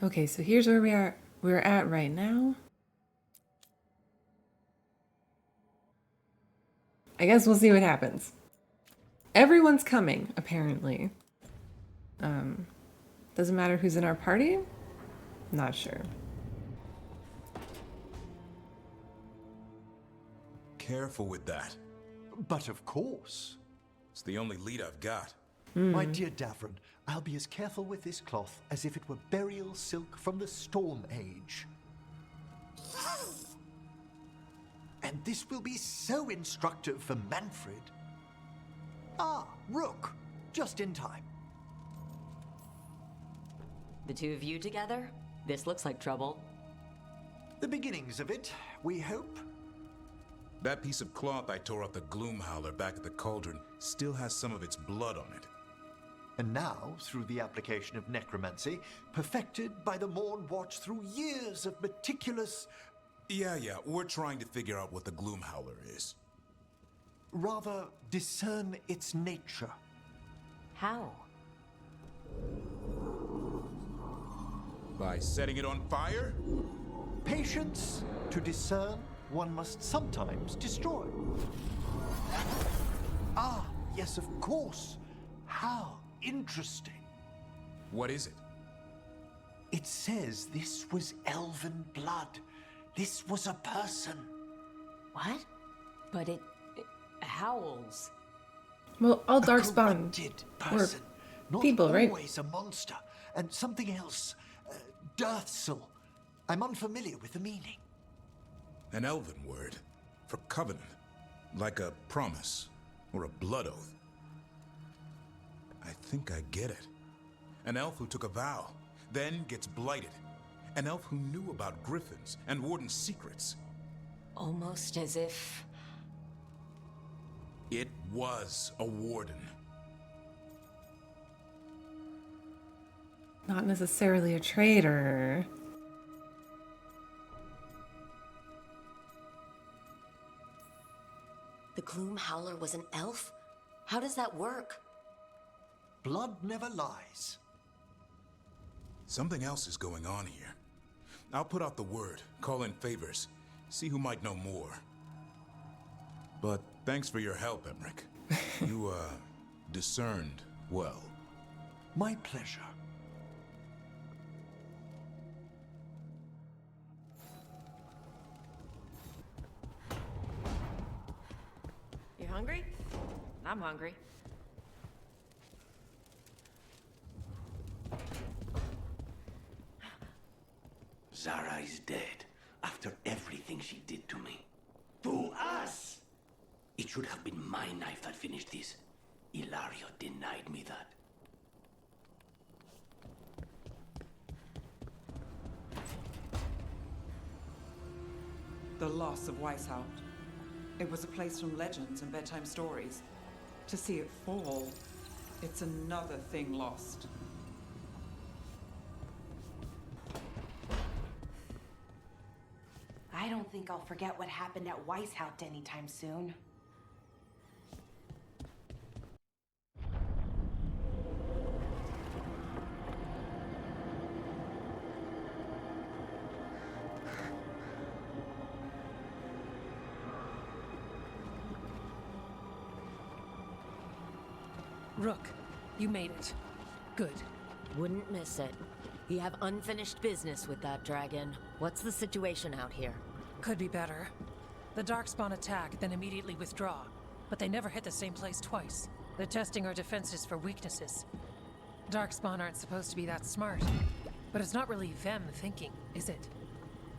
Okay, so here's where we're at right now. I guess we'll see what happens. Everyone's coming, apparently. Doesn't matter who's in our party? Not sure. Careful with that. But of course. It's the only lead I've got. My dear Davron, I'll be as careful with this cloth as if it were burial silk from the Storm Age. And this will be so instructive for Manfred. Ah, Rook, just in time. The two of you together? This looks like trouble. The beginnings of it, we hope. That piece of cloth I tore off the Gloomhowler back at the cauldron still has some of its blood on it. And now, through the application of necromancy, perfected by the Morn Watch through years of meticulous... Yeah, we're trying to figure out what the Gloomhowler is. rather discern its nature. How? By setting it on fire? Patience. To discern, one must sometimes destroy. Ah, yes, of course. How interesting. What is it? It says this was elven blood. This was a person. What? But it howls. Well, all A Darkspawn corrupted were person. Not people, right? always a monster. And something else. Deathsel. I'm unfamiliar with the meaning. An elven word for covenant, like a promise or a blood oath. I think I get it. An elf who took a vow, then gets blighted. An elf who knew about griffins and warden's secrets. Almost as if... It was a warden. Not necessarily a traitor. The Gloomhowler was an elf? How does that work? Blood never lies. Something else is going on here. I'll put out the word, call in favors, see who might know more. But thanks for your help, Emmerich. You, discerned well. My pleasure. You hungry? I'm hungry. Zara is dead after everything she did to me. To us! It should have been my knife that finished this. Ilario denied me that. The loss of Weishaupt. It was a place from legends and bedtime stories. To see it fall, it's another thing lost. I don't think I'll forget what happened at Weishaupt anytime soon. Rook, you made it. Good. Wouldn't miss it. You have unfinished business with that dragon. What's the situation out here? Could be better. The Darkspawn attack, then immediately withdraw. But they never hit the same place twice. They're testing our defenses for weaknesses. Darkspawn aren't supposed to be that smart. But it's not really them thinking, is it?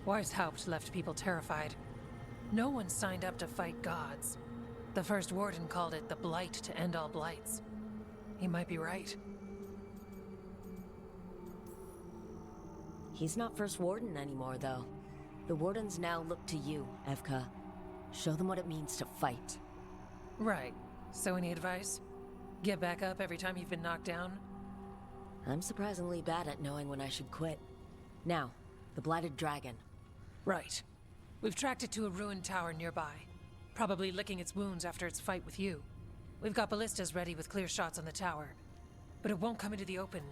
Weishaupt left people terrified. No one signed up to fight gods. The first warden called it the blight to end all blights. He might be right. He's not First Warden anymore, though. The Wardens now look to you, Evka. Show them what it means to fight. Right. So any advice? Get back up every time you've been knocked down? I'm surprisingly bad at knowing when I should quit. Now, the Blighted Dragon. Right. We've tracked it to a ruined tower nearby. Probably licking its wounds after its fight with you. We've got ballistas ready with clear shots on the tower. But it won't come into the open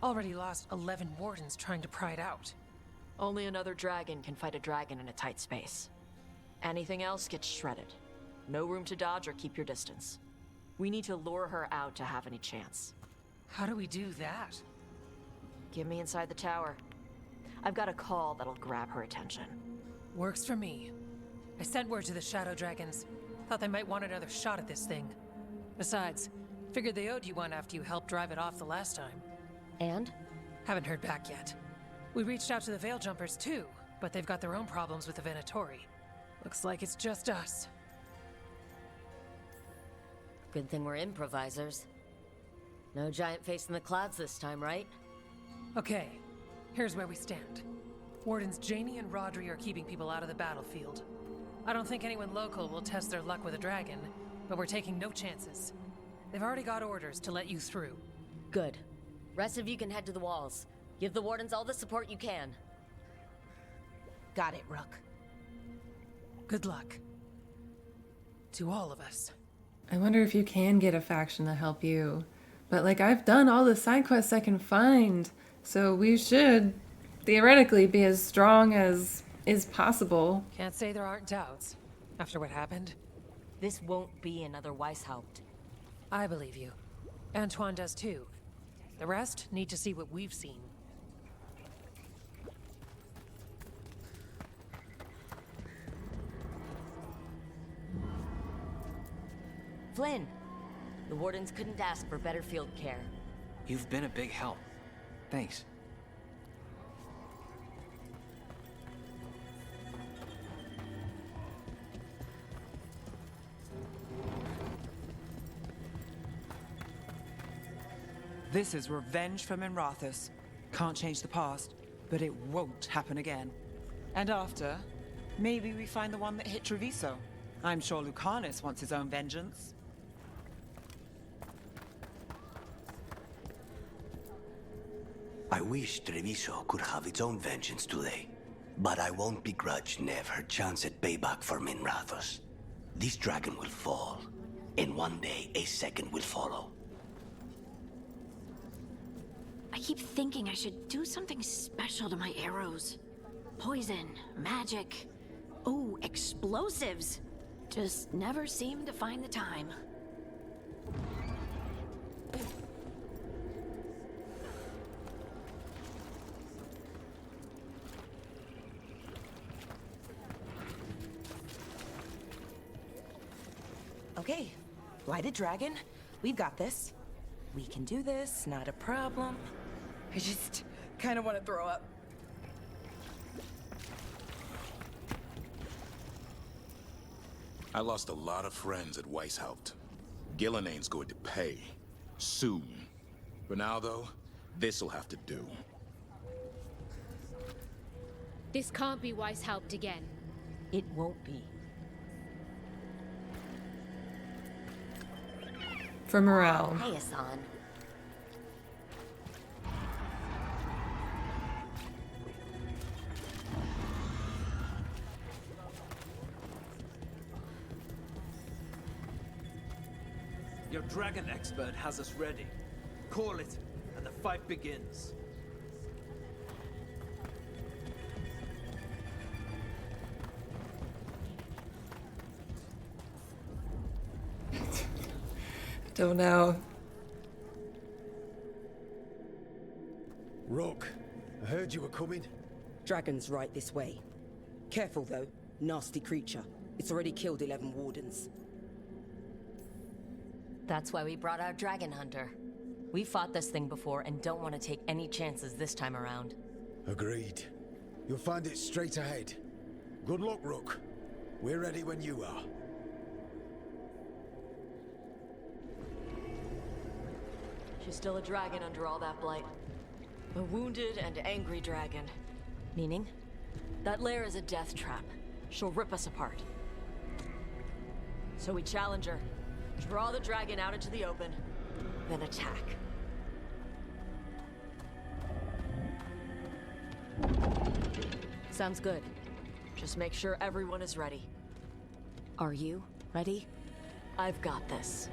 Already lost 11 wardens trying to pry it out. Only another dragon can fight a dragon in a tight space. Anything else gets shredded. No room to dodge or keep your distance. We need to lure her out to have any chance. How do we do that? Get me inside the tower. I've got a call that'll grab her attention. Works for me. I sent word to the Shadow Dragons. Thought they might want another shot at this thing. Besides, figured they owed you one after you helped drive it off the last time. And? Haven't heard back yet. We reached out to the Veil Jumpers too, but they've got their own problems with the Venatori. Looks like it's just us. Good thing we're improvisers. No giant face in the clouds this time, right? Okay, here's where we stand. Wardens Janie and Rodri are keeping people out of the battlefield. I don't think anyone local will test their luck with a dragon, but we're taking no chances. They've already got orders to let you through. Good. Rest of you can head to the walls. Give the Wardens all the support you can. Got it, Rook. Good luck. To all of us. I wonder if you can get a faction to help you. But, like, I've done all the side quests I can find, so we should theoretically be as strong as is possible. Can't say there aren't doubts. After what happened, This won't be another Weishaupt. I believe you. Antoine does too. The rest need to see what we've seen. Flynn, the Wardens couldn't ask for better field care. You've been a big help. Thanks. This is revenge for Minrathous. Can't change the past, but it won't happen again. And after, maybe we find the one that hit Treviso. I'm sure Lucanus wants his own vengeance. I wish Treviso could have its own vengeance today. But I won't begrudge Nev her chance at payback for Minrathous. This dragon will fall, and one day a second will follow. I keep thinking I should do something special to my arrows. Poison, magic, oh, explosives. Just never seem to find the time. Okay, Blighted Dragon, we've got this. We can do this, not a problem. I just kind of want to throw up. I lost a lot of friends at Weishaupt. Gillenane's going to pay. Soon. For now, though, this'll have to do. This can't be Weishaupt again. It won't be. For morale. Hey, Hassan. Your dragon expert has us ready. Call it, and the fight begins. Don't know. Rook, I heard you were coming. Dragon's right this way. Careful though, nasty creature. It's already killed 11 wardens. That's why we brought our dragon hunter. We fought this thing before and don't want to take any chances this time around. Agreed. You'll find it straight ahead. Good luck, Rook. We're ready when you are. She's still a dragon under all that blight. A wounded and angry dragon. Meaning? That lair is a death trap. She'll rip us apart. So we challenge her. Draw the dragon out into the open, then attack. Sounds good. Just make sure everyone is ready. Are you ready? I've got this.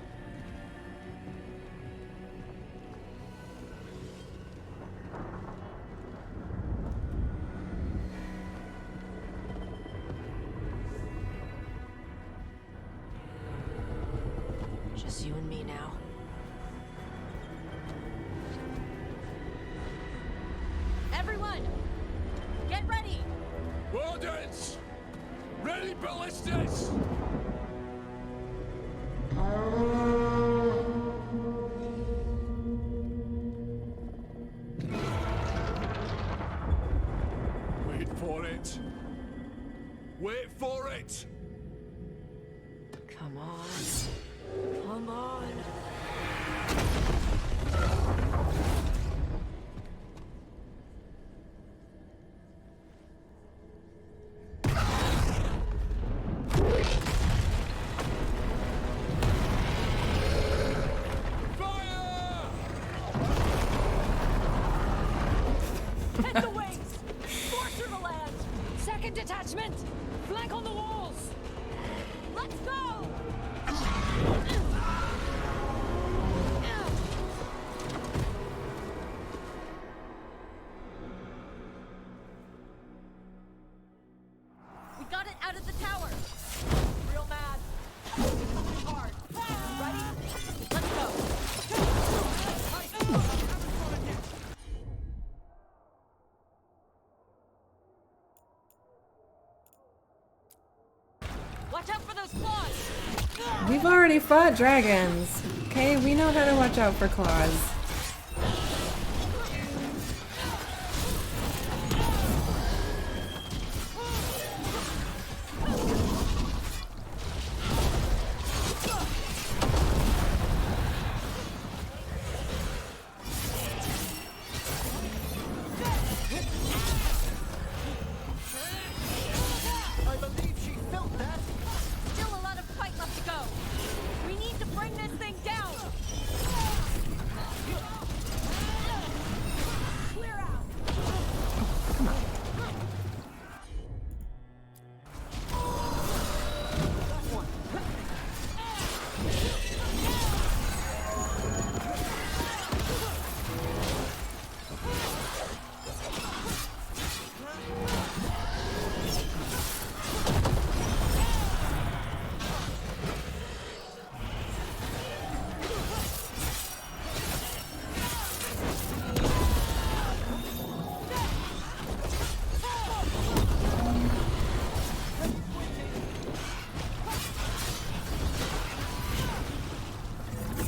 you and me now. Everyone, get ready! Wardens! Ready ballistas! Wait for it. Wait for it! Come on. Come on. Hit the wings! Force through the land! Second detachment! Flank on the walls! Let's go! We got it out of the tower! Real mad. Hard. Ready? Let's go! Watch out for those claws! We've already fought dragons. Okay, we know how to watch out for claws. I believe she felt that. Still a lot of fight left to go. We need to bring this thing down. Clear out.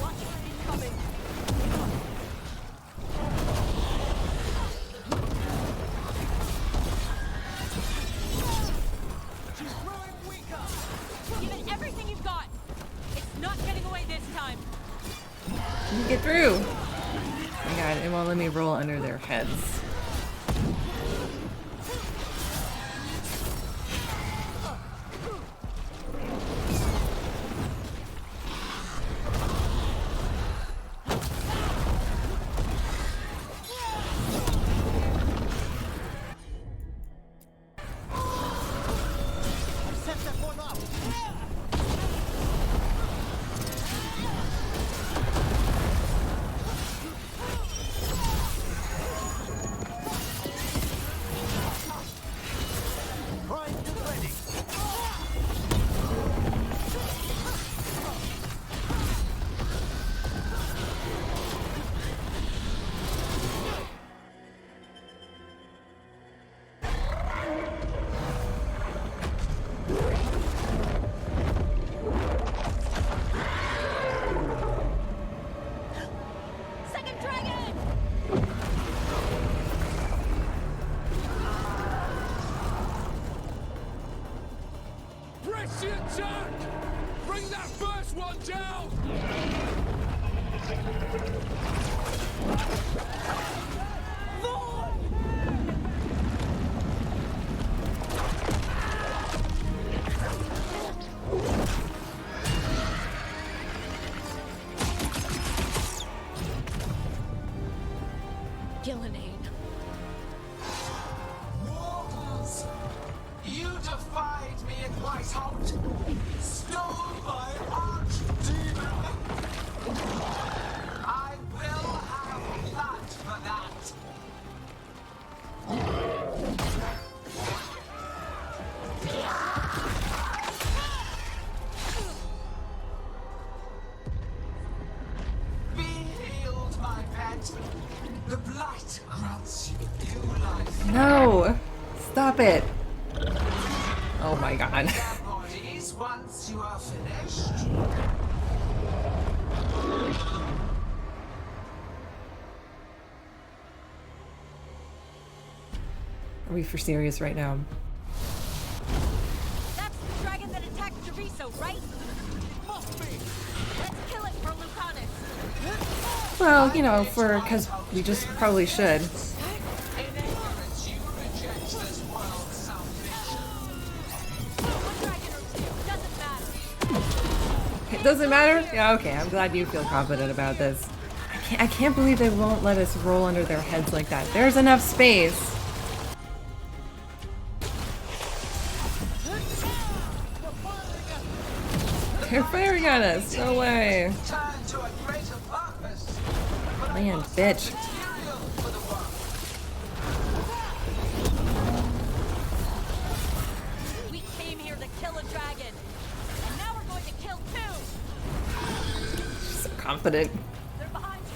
Watch where he's coming. She's growing weaker. Give it everything you've got. It's not getting away this time. You get through. Oh my god, it won't let me roll under their heads. I've set that one up. Primed and ready. Second dragon! Press the attack! Bring that first one down! Gillenane. Mortals! You defied me in Whitehout! Stole my archdemon! I will have blood for that! No! Stop it! Oh my god. Bodies once you are finished. Are we for serious right now? That's the dragon that attacked Treviso, right? Must be. Let's kill it for Lucanus. Well, you know, because we just probably should. It doesn't matter? Yeah, okay, I'm glad you feel confident about this. I can't believe they won't let us roll under their heads like that. There's enough space. They're firing at us. No way. Man, bitch. We came here to kill a dragon, and now we're going to kill two. So confident. They're behind you.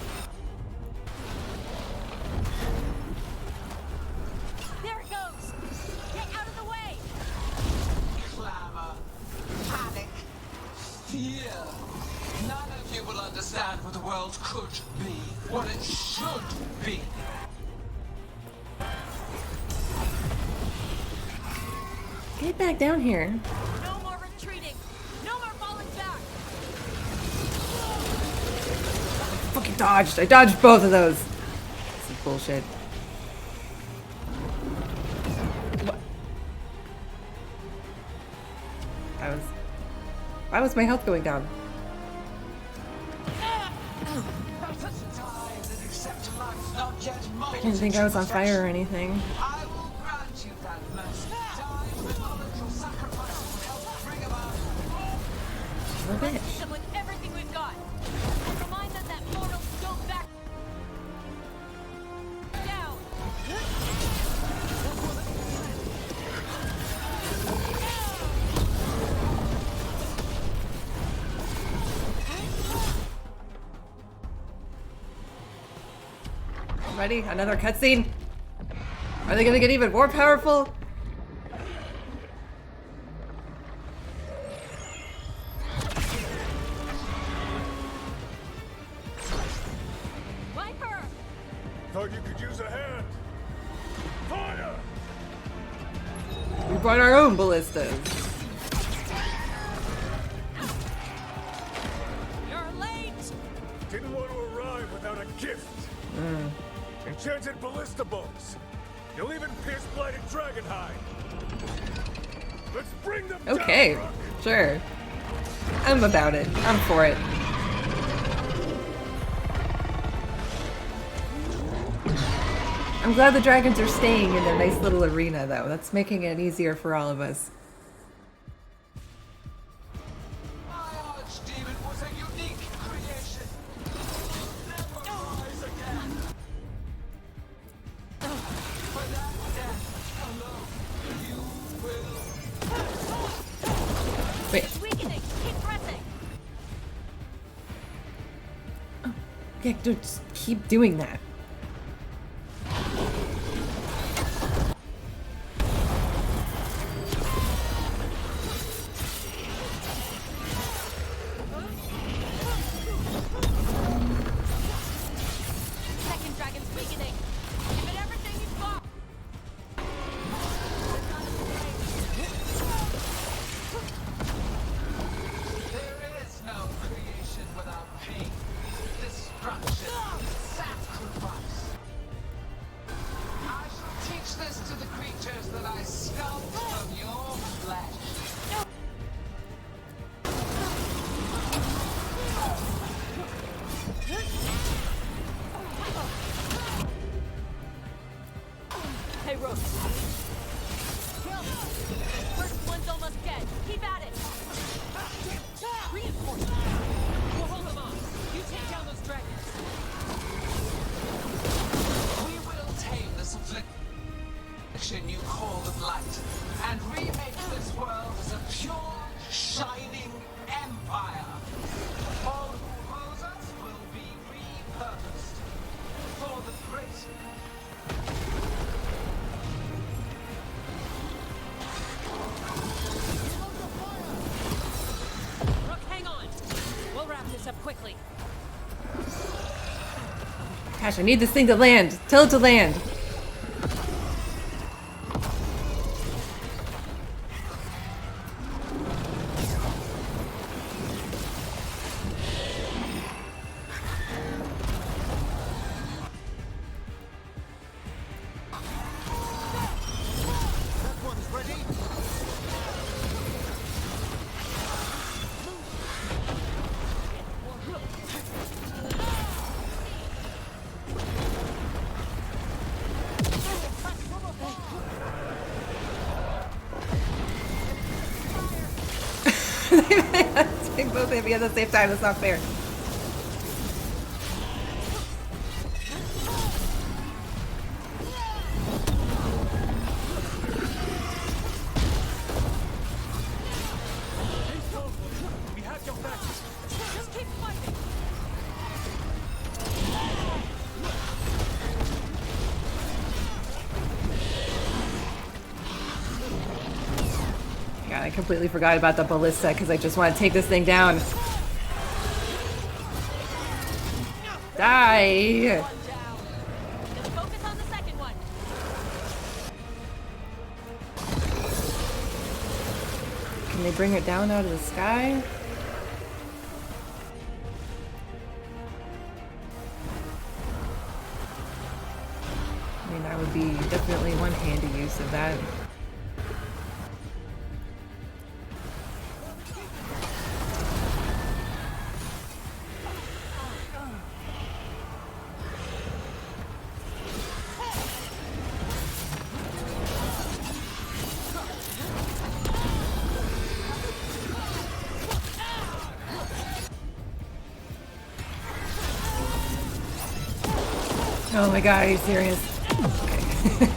There it goes. Get out of the way. Clamor, panic, fear. None of you will understand what the world could be, what it should be. Get back down here. No more retreating. No more falling back. Fucking dodged. I dodged both of those. This is bullshit. What? Why was my health going down? I didn't think I was on fire or anything. I will grant you that mercy. Die with knowledge or sacrifice will help bring about. What a bitch. Let's hit them with everything we've got. And remind them that mortals go back down. Ready? Another cutscene? Are they gonna get even more powerful? Viper! Thought you could use a hand. Fire! We brought our own ballistas. You're late! Didn't want to arrive without a gift. Enchanted ballista bolts. You'll even pierce blighted dragon hide. Let's bring them Okay, down, Rook. sure. I'm about it. I'm for it. I'm glad the dragons are staying in their nice little arena, though. That's making it easier for all of us. My archdemon was a unique creation. Never rise again. For that death alone, you will. Wait. It's weakening. Keep pressing. Yeah, dude, just keep doing that. Second dragon's weakening. Give it everything you've got. There is no creation without pain, destruction, sacrifice. I shall teach this to the creatures that I sculpt from your flesh. Hey, Rook. First one's almost dead. Keep at it. Reinforcements! We'll hold them off. You take down those dragons. We will tame this affliction you call the Blight, and remake this world as a pure, shining empire. All who oppose us will be repurposed for the great. Gosh, I need this thing to land. Tell it to land. They both hit me at the same time. That's not fair. We have your back. Just keep fighting. God, I completely forgot about the ballista because I just want to take this thing down. Die! Just focus on the second one. Can they bring it down out of the sky? I mean, that would be definitely one handy use of that. Oh my god, are you serious? Okay.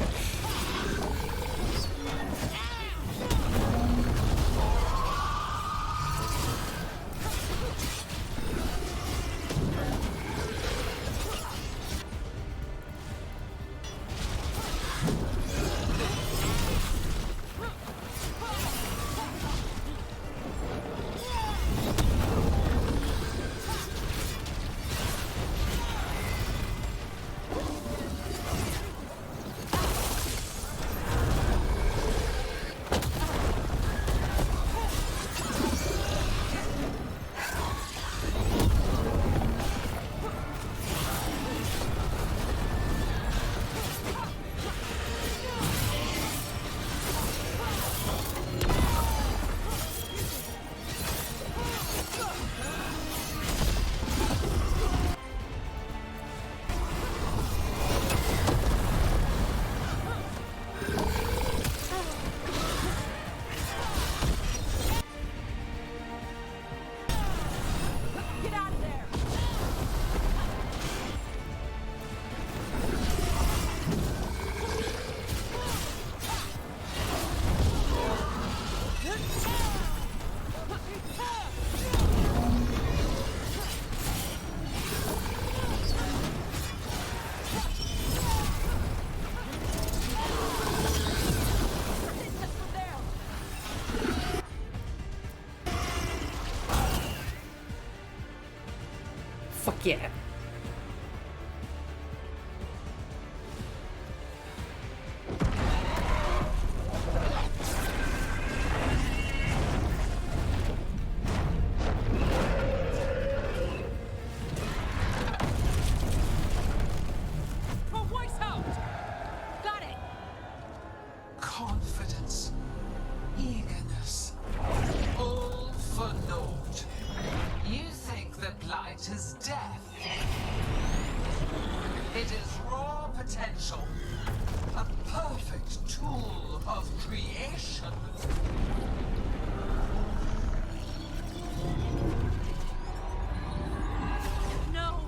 Fuck yeah. Got it. Confidence, eagerness, all for naught. You think that blight is death? It is raw potential, a perfect tool of creation. No.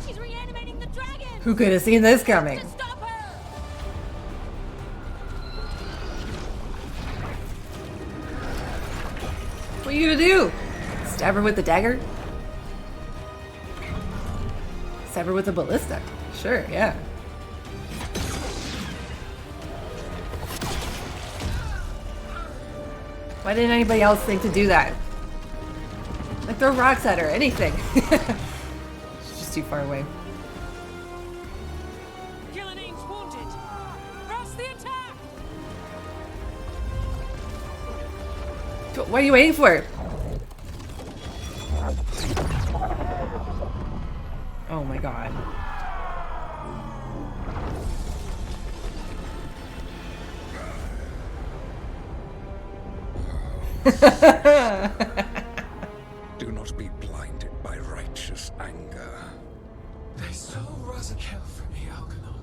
She's reanimating the dragon. Who could have seen this coming? Stop her. What are you gonna do? Stab her with the dagger? Stab her with a ballista? Sure, yeah. Why didn't anybody else think to do that? Like throw rocks at her, anything. She's just too far away. What are you waiting for? Oh my god. Do not be blinded by righteous anger. They stole Razakel from me, Algernon.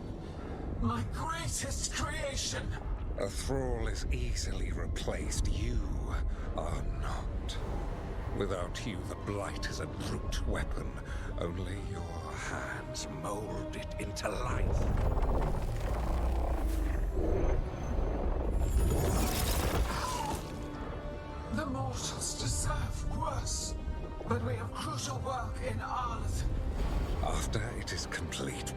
My greatest creation. A thrall is easily replaced. You are not. Without you, the blight is a brute weapon. Only your hands mold it into life. The mortals deserve worse. But we have crucial work in Arleth. After it is complete,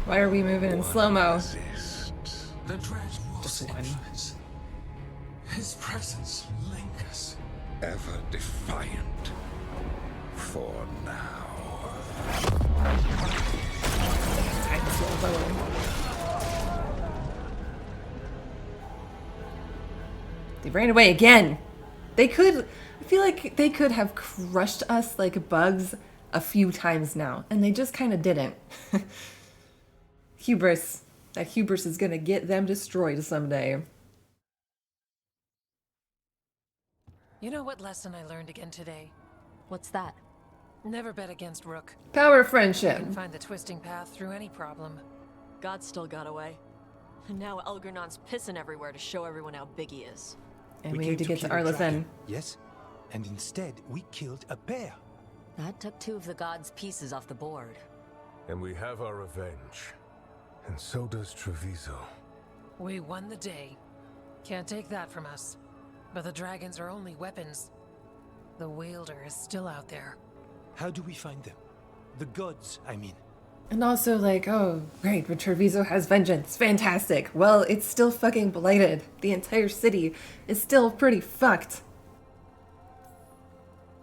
Why are we moving in slow-mo? The dread wolf's influence. His presence lingers. ever defiant. For now. They ran away again. They could, I feel like they could have crushed us like bugs a few times now, and they just kind of didn't. Hubris. That hubris is gonna get them destroyed someday. You know what lesson I learned again today? What's that? Never bet against Rook. Power of friendship. You can find the twisting path through any problem. God still got away. And now Elgernon's pissing everywhere to show everyone how big he is. And we need to get to Arleth. Yes? And instead, we killed a bear. That took two of the gods' pieces off the board. And we have our revenge. And so does Treviso. We won the day. Can't take that from us. But the dragons are only weapons. The wielder is still out there. How do we find them? The gods, I mean. And also like, oh, great, but Treviso has vengeance. Fantastic. Well, it's still fucking blighted. The entire city is still pretty fucked.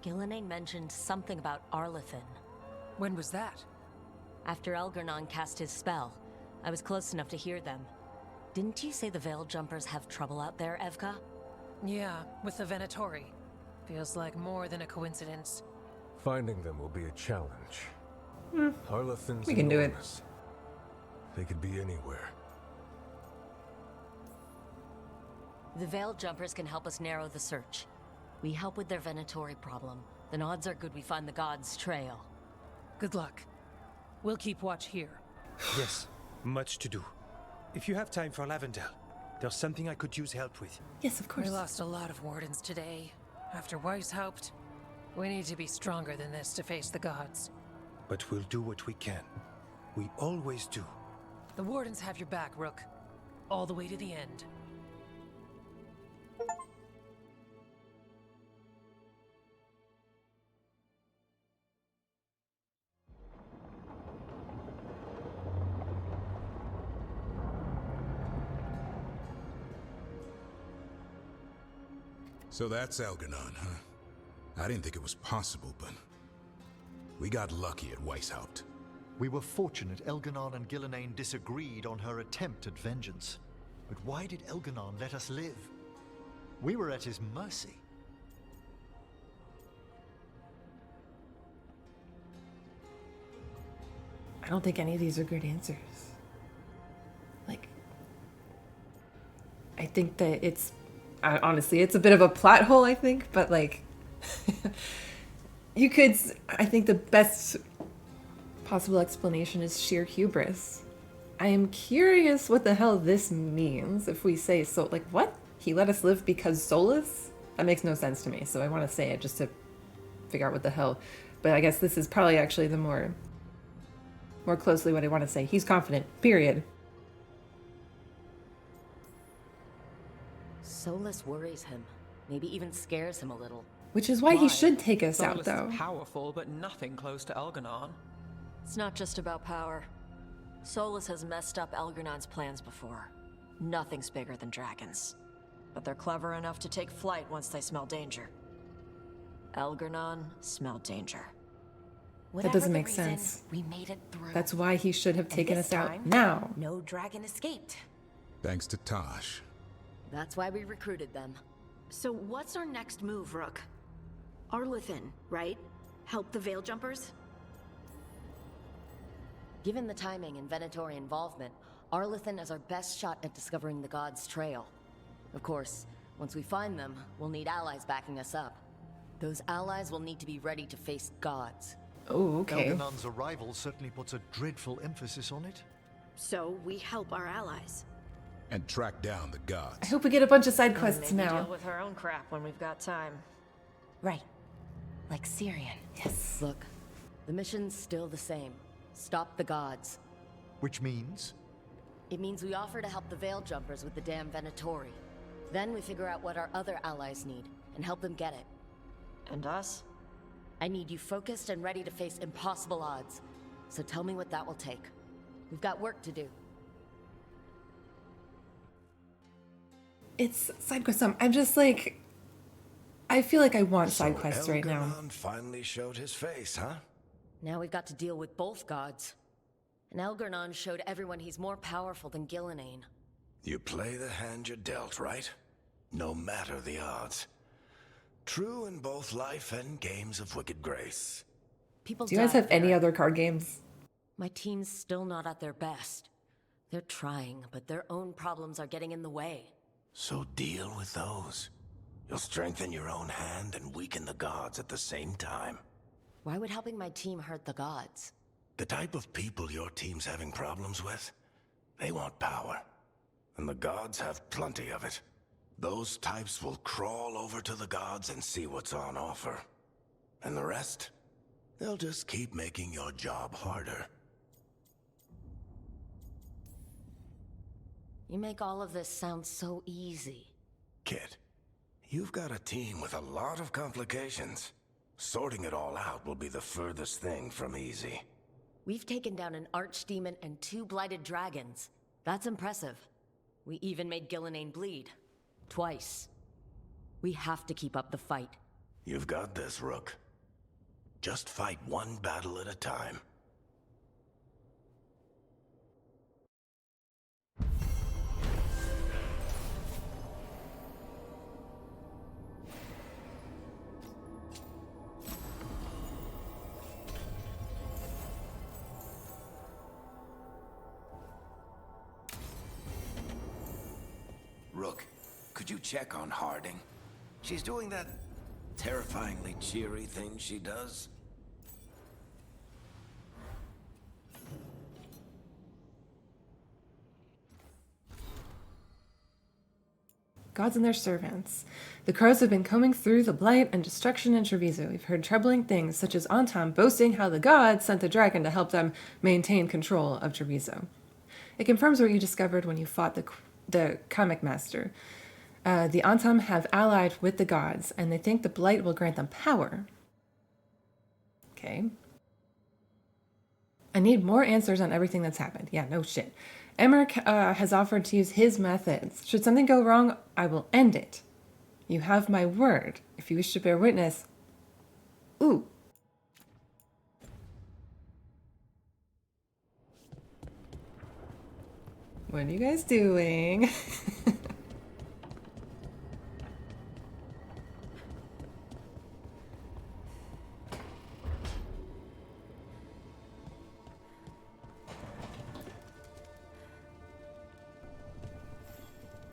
Gillenane mentioned something about Arlethin. When was that? After Elgernon cast his spell. I was close enough to hear them. Didn't you say the Veil Jumpers have trouble out there, Evka? Yeah, with the Venatori. Feels like more than a coincidence. Finding them will be a challenge. Arlethin's We can do it. enormous. They could be anywhere. The Veil Jumpers can help us narrow the search. We help with their Venatori problem. Then odds are good we find the gods' trail. Good luck. We'll keep watch here. Yes, much to do. If you have time for Lavendel, there's something I could use help with. Yes, of course. We lost a lot of wardens today. After Weishaupt, we need to be stronger than this to face the gods. But we'll do what we can. We always do. The wardens have your back, Rook. All the way to the end. So that's Elgernon, huh? I didn't think it was possible, but we got lucky at Weishaupt. We were fortunate Elgernon and Gillenane disagreed on her attempt at vengeance. But why did Elgernon let us live? We were at his mercy. I don't think any of these are good answers. Like, I think that it's, honestly, it's a bit of a plot hole, I think, but like, you could, I think the best possible explanation is sheer hubris. I am curious what the hell this means if we say so, like, what? He let us live because Solus? That makes no sense to me, so I want to say it just to figure out what the hell. But I guess this is probably actually the more closely what I want to say. He's confident, period. Solus worries him. Maybe even scares him a little. Which is why he should take us out, Solus though. is powerful, but nothing close to Elgernon. It's not just about power. Solus has messed up Elgernon's plans before. Nothing's bigger than dragons. But they're clever enough to take flight once they smell danger. Elgernon smelled danger. That doesn't make sense. We made it through. That's why he should have taken this us out time, now. No dragon escaped. Thanks to Tosh. That's why we recruited them. So what's our next move, Rook? Arlethan, right? Help the Veil Jumpers? Given the timing and Venatori involvement, Arlethan is our best shot at discovering the Gods' trail. Of course, once we find them, we'll need allies backing us up. Those allies will need to be ready to face Gods. Oh, okay. Elganon's arrival certainly puts a dreadful emphasis on it. So we help our allies. And track down the gods. I hope we get a bunch of side And quests maybe now. deal with our own crap when we've got time. Right. Like Syrian. Yes. Look, the mission's still the same. Stop the Gods. Which means? It means we offer to help the Veil Jumpers with the damn Venatori. Then we figure out what our other allies need, and help them get it. And us? I need you focused and ready to face impossible odds. So tell me what that will take. We've got work to do. It's side quest time. I'm just like, I feel like I want side quests right now. Elganon finally showed his face, huh? Now we've got to deal with both Gods. And Elgarnon showed everyone he's more powerful than Gillenane. You play the hand you're dealt, right? No matter the odds. True in both life and games of wicked grace. People Do you guys die have any there. other card games? My team's still not at their best. They're trying, but their own problems are getting in the way. So deal with those. You'll strengthen your own hand and weaken the gods at the same time. Why would helping my team hurt the Gods? The type of people your team's having problems with, they want power. And the gods have plenty of it. Those types will crawl over to the gods and see what's on offer. And the rest, they'll just keep making your job harder. You make all of this sound so easy. Kid, you've got a team with a lot of complications. Sorting it all out will be the furthest thing from easy. We've taken down an archdemon and 2 blighted dragons. That's impressive. We even made Gillenane bleed. Twice. We have to keep up the fight. You've got this, Rook. Just fight one battle at a time. Rook, could you check on Harding? She's doing that terrifyingly cheery thing she does. Gods and their servants. The crows have been combing through the blight and destruction in Treviso. We've heard troubling things, such as Antam boasting how the gods sent the dragon to help them maintain control of Treviso. It confirms what you discovered when you fought the comic master. The Antam have allied with the gods, and they think the blight will grant them power. Okay. I need more answers on everything that's happened. Yeah, no shit. Emmerich has offered to use his methods. Should something go wrong, I will end it. You have my word. If you wish to bear witness... Ooh. What are you guys doing?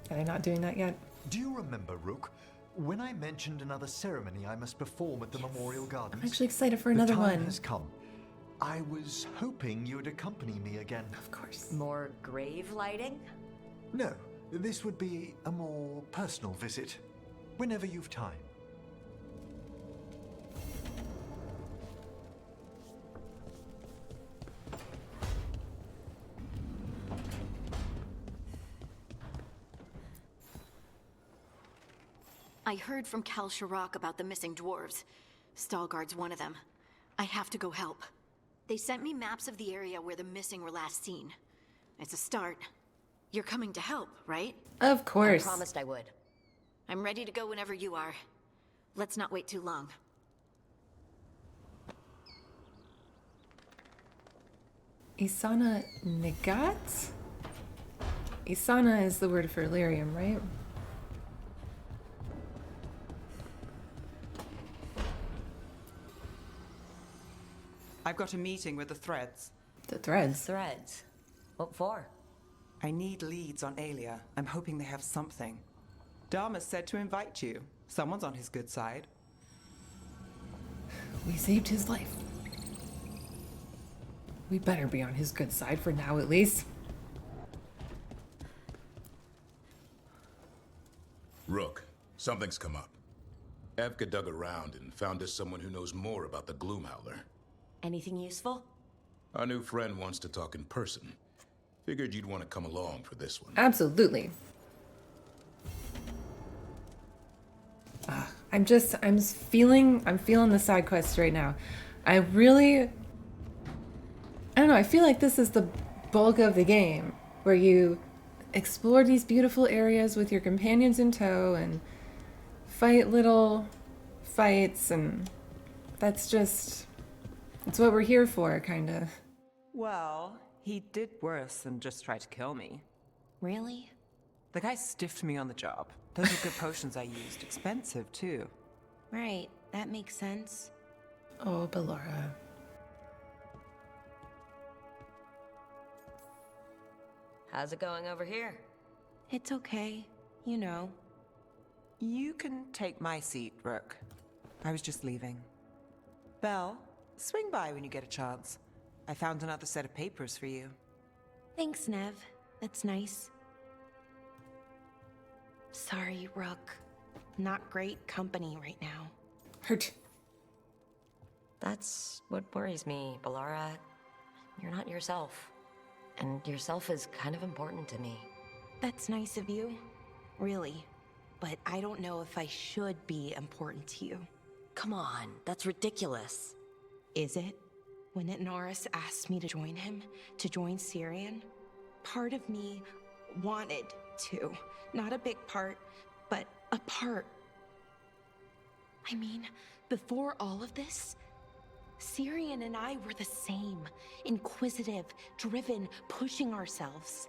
Are they not doing that yet? Do you remember, Rook, when I mentioned another ceremony I must perform at the Memorial Gardens? I'm actually excited for another the time one. has come. I was hoping you'd accompany me again. Of course. More grave lighting? No, this would be a more personal visit. Whenever you've time. I heard from Cal Sharrock about the missing dwarves. Stalguard's one of them. I have to go help. They sent me maps of the area where the missing were last seen. It's a start. You're coming to help, right? Of course. I promised I would. I'm ready to go whenever you are. Let's not wait too long. Isana Negat? Isana is the word for lyrium, right? I've got a meeting with the Threads. The Threads? Threads? What for? I need leads on Aelia. I'm hoping they have something. Dharma said to invite you. Someone's on his good side. We saved his life. We better be on his good side for now, at least. Rook, something's come up. Evka dug around and found us someone who knows more about the Gloomhowler. Anything useful? Our new friend wants to talk in person. Figured you'd want to come along for this one. Absolutely. I'm feeling the side quests right now. I don't know, I feel like this is the bulk of the game, where you explore these beautiful areas with your companions in tow and fight little fights, and it's what we're here for, kind of. Well, he did worse than just try to kill me. Really? The guy stiffed me on the job. Those were good potions I used. Expensive, too. Right, that makes sense. Oh, Ballora. How's it going over here? It's okay. You know. You can take my seat, Rook. I was just leaving. Belle, swing by when you get a chance. I found another set of papers for you. Thanks, Nev. That's nice. Sorry, Rook. Not great company right now. Hurt. That's what worries me, Ballora. You're not yourself. And yourself is kind of important to me. That's nice of you. Really. But I don't know if I should be important to you. Come on, that's ridiculous. Is it? When Norris asked me to join him, to join Syrian, part of me wanted to. Not a big part, but a part. I mean, before all of this, Syrian and I were the same. Inquisitive, driven, pushing ourselves.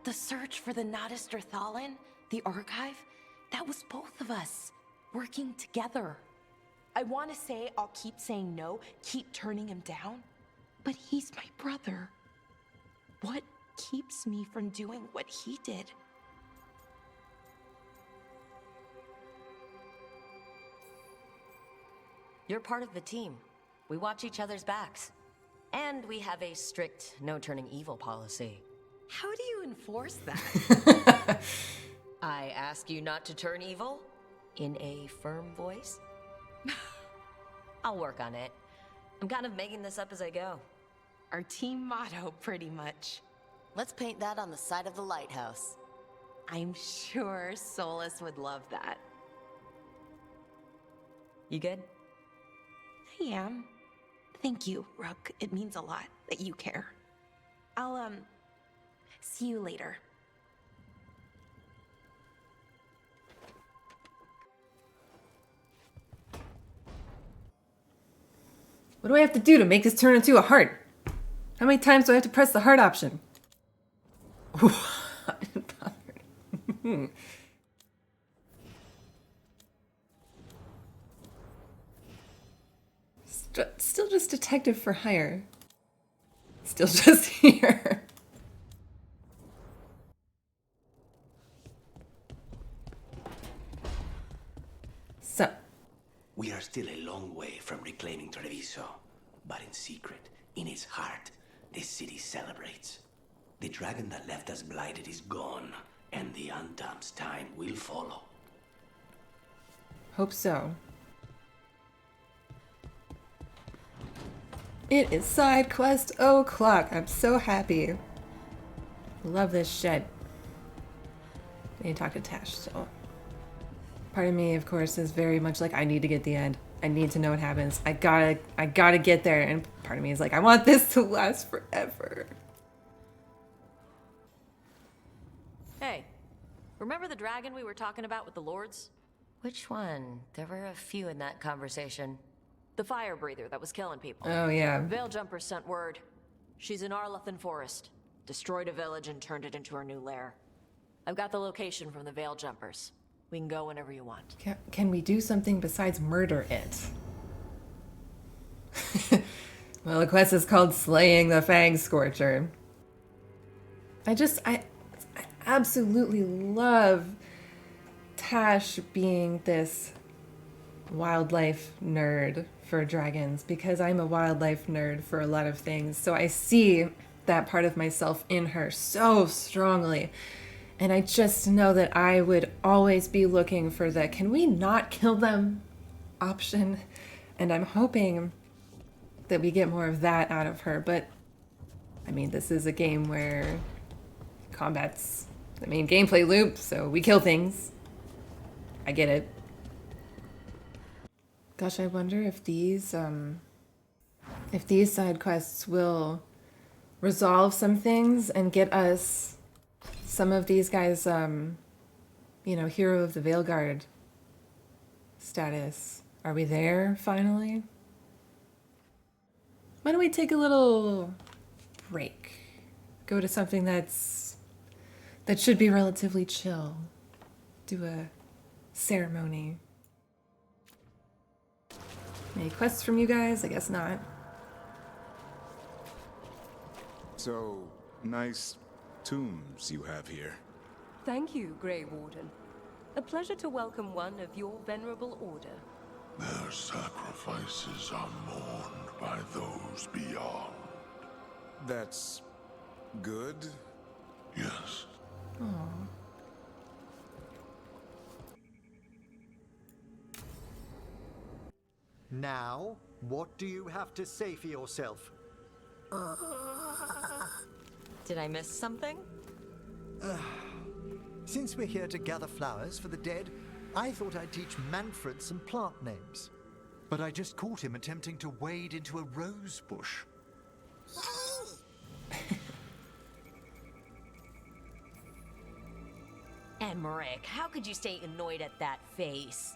The search for the Nadister Thalin, the archive, that was both of us, working together. I want to say I'll keep saying no, keep turning him down, but he's my brother. What keeps me from doing what he did? You're part of the team. We watch each other's backs. And we have a strict no turning evil policy. How do you enforce that? I ask you not to turn evil? In a firm voice? I'll work on it. I'm kind of making this up as I go. Our team motto, pretty much. Let's paint that on the side of the lighthouse. I'm sure Solus would love that. You good? I am. Thank you, Rook. It means a lot that you care. I'll, see you later. What do I have to do to make this turn into a heart? How many times do I have to press the heart option? Still just detective for hire. Still just here. So. We are still a long way from reclaiming Treviso, but in secret, in its heart, this city celebrates. The dragon that left us blighted is gone, and the Undom's time will follow. Hope so. It is side quest o'clock. I'm so happy. Love this shed. I need to talk to Tash, so. Part of me, of course, is very much like, I need to get the end. I need to know what happens. I gotta get there. And part of me is like, I want this to last forever. Hey, remember the dragon we were talking about with the lords? Which one? There were a few in that conversation. The fire breather that was killing people. Oh, yeah. Veiljumpers sent word. She's in Arlethan Forest. Destroyed a village and turned it into her new lair. I've got the location from the Veiljumpers. We can go whenever you want. Can we do something besides murder it? Well, the quest is called Slaying the Fang Scorcher. I absolutely love Tash being this wildlife nerd for dragons because I'm a wildlife nerd for a lot of things. So I see that part of myself in her so strongly. And I just know that I would always be looking for the can we not kill them option. And I'm hoping that we get more of that out of her. But I mean, this is a game where combat's the main gameplay loop, so we kill things. I get it. Gosh, I wonder if these side quests will resolve some things and get us some of these guys, you know, Hero of the Veilguard status. Are we there finally? Why don't we take a little break? Go to something that should be relatively chill. Do a ceremony. Any quests from you guys? I guess not. So, nice tombs you have here. Thank you, Grey Warden. A pleasure to welcome one of your venerable order. Their sacrifices are mourned by those beyond. That's good? Yes. Aww. Now, what do you have to say for yourself? Did I miss something? Since we're here to gather flowers for the dead, I thought I'd teach Manfred some plant names. But I just caught him attempting to wade into a rose bush. Emmerich, how could you stay annoyed at that face?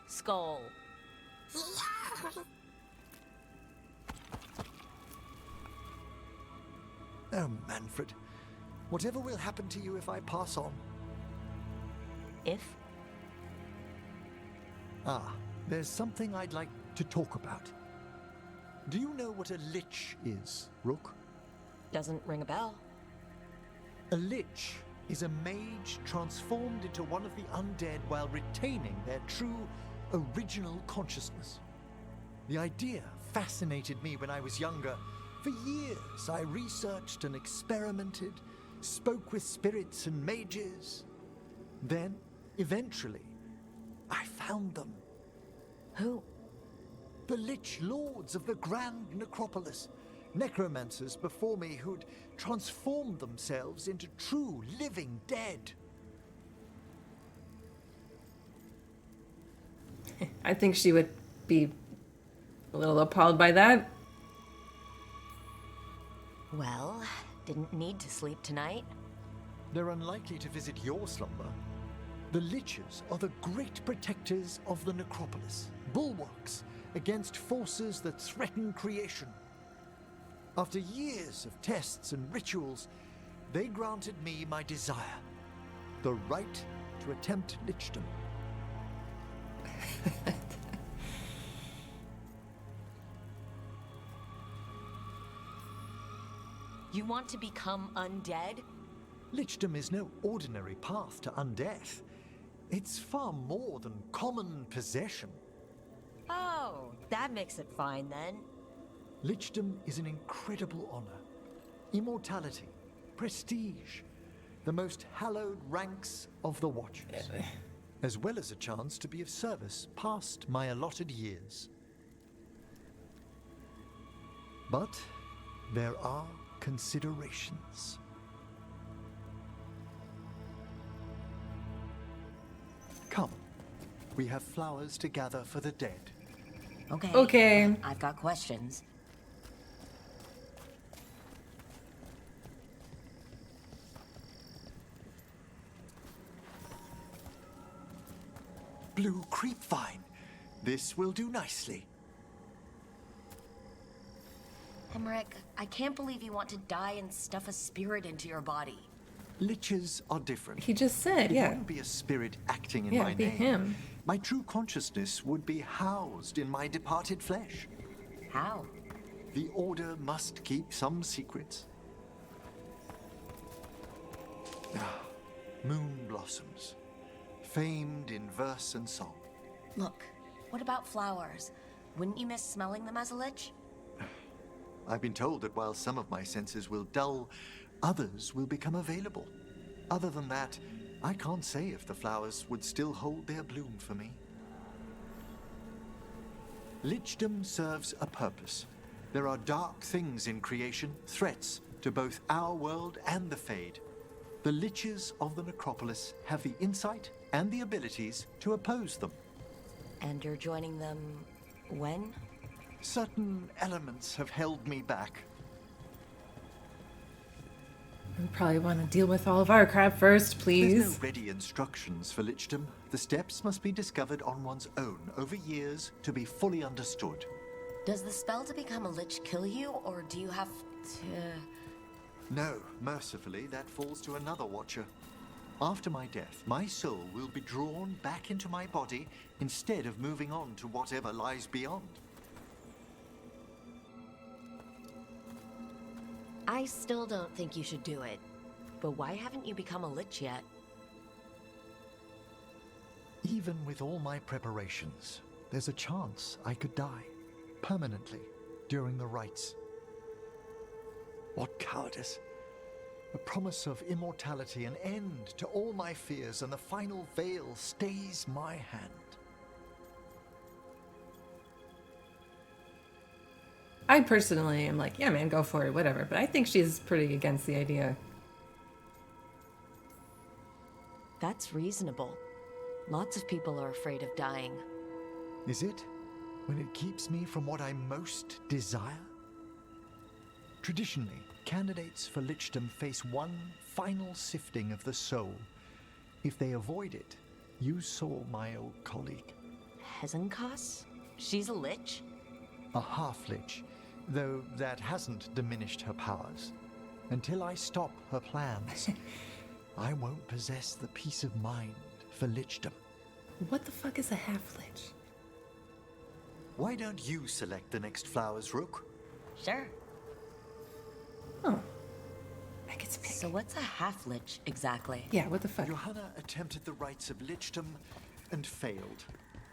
Skull. Oh, Manfred. Whatever will happen to you if I pass on? If? There's something I'd like to talk about. Do you know what a lich is, Rook? Doesn't ring a bell. A lich is a mage transformed into one of the undead while retaining their true, original consciousness. The idea fascinated me when I was younger. For years, I researched and experimented, spoke with spirits and mages. Then, eventually, I found them. Who? The Lich Lords of the Grand Necropolis. Necromancers before me who'd transformed themselves into true living dead. I think she would be a little appalled by that. Well, didn't need to sleep tonight. They're unlikely to visit your slumber. The Liches are the great protectors of the Necropolis, bulwarks against forces that threaten creation. After years of tests and rituals, they granted me my desire, the right to attempt lichdom. You want to become undead? Lichdom is no ordinary path to undeath. It's far more than common possession. Oh, that makes it fine then. Lichdom is an incredible honor. Immortality, prestige, the most hallowed ranks of the Watchers, as well as a chance to be of service past my allotted years. But there are considerations. Come, we have flowers to gather for the dead. Okay. I've got questions. Blue creepvine. This will do nicely. Emmerich, I can't believe you want to die and stuff a spirit into your body. Liches are different. He just said, It yeah. wouldn't be a spirit acting in Yeah, my it'd be name. him. My true consciousness would be housed in my departed flesh. How? The Order must keep some secrets. Moon blossoms, famed in verse and song. Look, what about flowers? Wouldn't you miss smelling them as a lich? I've been told that while some of my senses will dull, others will become available. Other than that, I can't say if the flowers would still hold their bloom for me. Lichdom serves a purpose. There are dark things in creation, threats to both our world and the Fade. The Liches of the Necropolis have the insight and the abilities to oppose them. And you're joining them when? Certain elements have held me back. We probably want to deal with all of our crap first, please. There's no ready instructions for Lichdom. The steps must be discovered on one's own over years to be fully understood. Does the spell to become a lich kill you, or do you have to... No, mercifully, that falls to another watcher. After my death, my soul will be drawn back into my body instead of moving on to whatever lies beyond. I still don't think you should do it. But why haven't you become a lich yet? Even with all my preparations, there's a chance I could die permanently during the rites. What cowardice! A promise of immortality, an end to all my fears, and the final veil stays my hand. I personally am like, yeah, man, go for it, whatever. But I think she's pretty against the idea. That's reasonable. Lots of people are afraid of dying. Is it? When it keeps me from what I most desire? Traditionally, candidates for lichdom face one final sifting of the soul. If they avoid it, you saw my old colleague. Hezenkos? She's a lich? A half-lich, though that hasn't diminished her powers. Until I stop her plans, I won't possess the peace of mind for lichdom. What the fuck is a half-lich? Why don't you select the next flowers, Rook? Sure. Oh. I get to pick. So what's a half-lich exactly? Yeah, what the fuck? Johanna attempted the rites of lichdom and failed.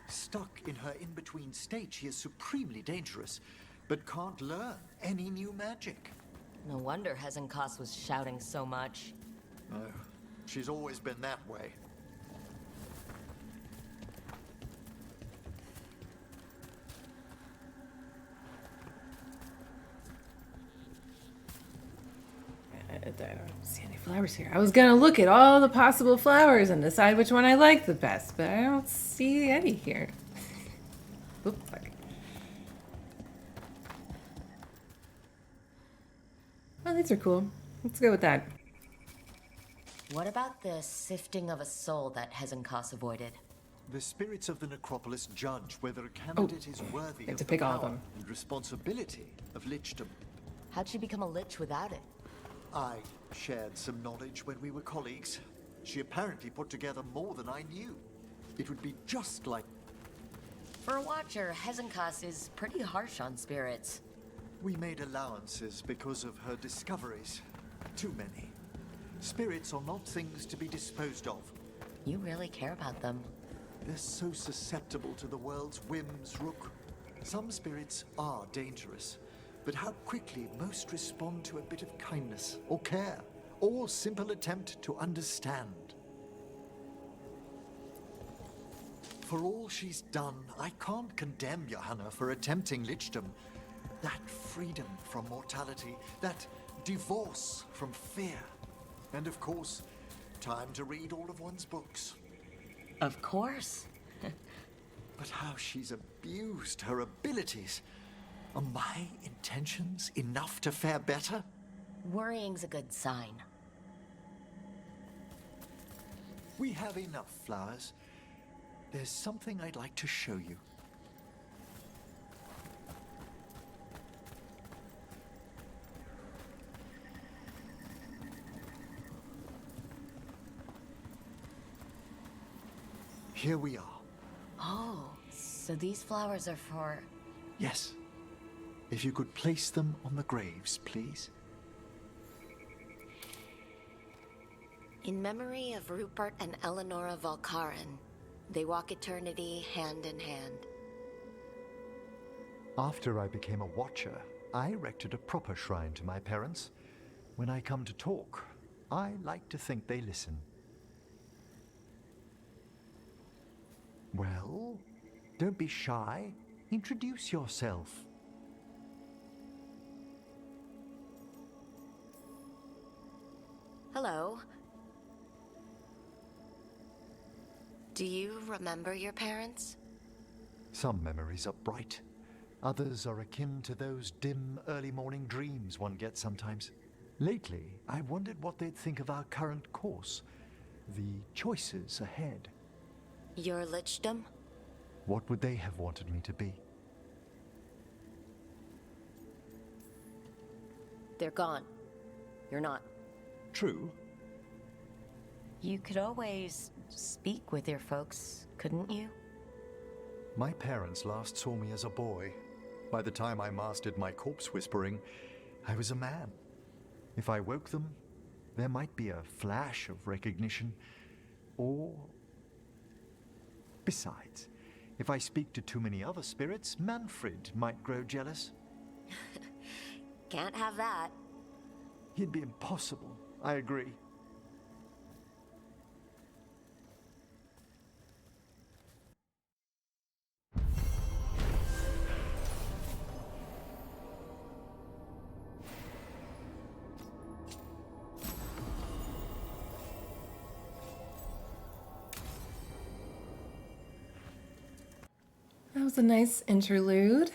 Stuck in her in-between state, she is supremely dangerous, but can't learn any new magic. No wonder Hezenkos was shouting so much. Oh, she's always been that way. I don't see any flowers here. I was gonna look at all the possible flowers and decide which one I like the best, but I don't see any here. Oop, fuck. Oh, these are cool. Let's go with that. What about the sifting of a soul that Hezenkos avoided? The spirits of the necropolis judge whether a candidate is worthy of to the pick all of power them. and responsibility of lichdom. How'd she become a lich without it? I shared some knowledge when we were colleagues. She apparently put together more than I knew. It would be just like... For a watcher, Hezenkos is pretty harsh on spirits. We made allowances because of her discoveries. Too many. Spirits are not things to be disposed of. You really care about them. They're so susceptible to the world's whims, Rook. Some spirits are dangerous, but how quickly most respond to a bit of kindness or care, or simple attempt to understand. For all she's done, I can't condemn Johanna for attempting lichdom. That freedom from mortality, that divorce from fear, and of course, time to read all of one's books. Of course. But how she's abused her abilities. Are my intentions enough to fare better? Worrying's a good sign. We have enough flowers. There's something I'd like to show you. Here we are. Oh, so these flowers are for... Yes. If you could place them on the graves, please. In memory of Rupert and Eleonora Valkarin, they walk eternity hand in hand. After I became a watcher, I erected a proper shrine to my parents. When I come to talk, I like to think they listen. Well, don't be shy. Introduce yourself. Hello. Do you remember your parents? Some memories are bright. Others are akin to those dim, early morning dreams one gets sometimes. Lately, I wondered what they'd think of our current course, the choices ahead. Your lichdom? What would they have wanted me to be? They're gone. You're not. True. You could always speak with your folks, couldn't you? My parents last saw me as a boy. By the time I mastered my corpse whispering, I was a man. If I woke them, there might be a flash of recognition, or... Besides, if I speak to too many other spirits, Manfred might grow jealous. Can't have that. It'd be impossible, I agree. That was a nice interlude.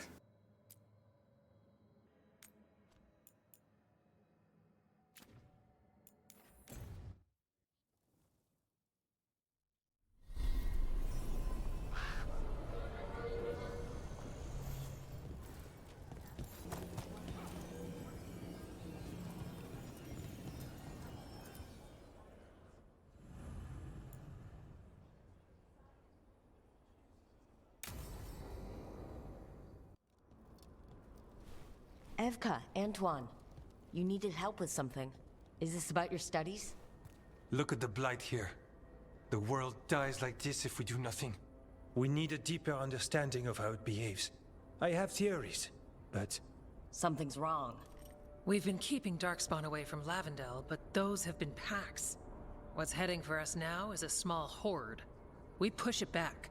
Evka, Antoine, you needed help with something. Is this about your studies? Look at the blight here. The world dies like this if we do nothing. We need a deeper understanding of how it behaves. I have theories, but... Something's wrong. We've been keeping Darkspawn away from Lavendel, but those have been packs. What's heading for us now is a small horde. We push it back,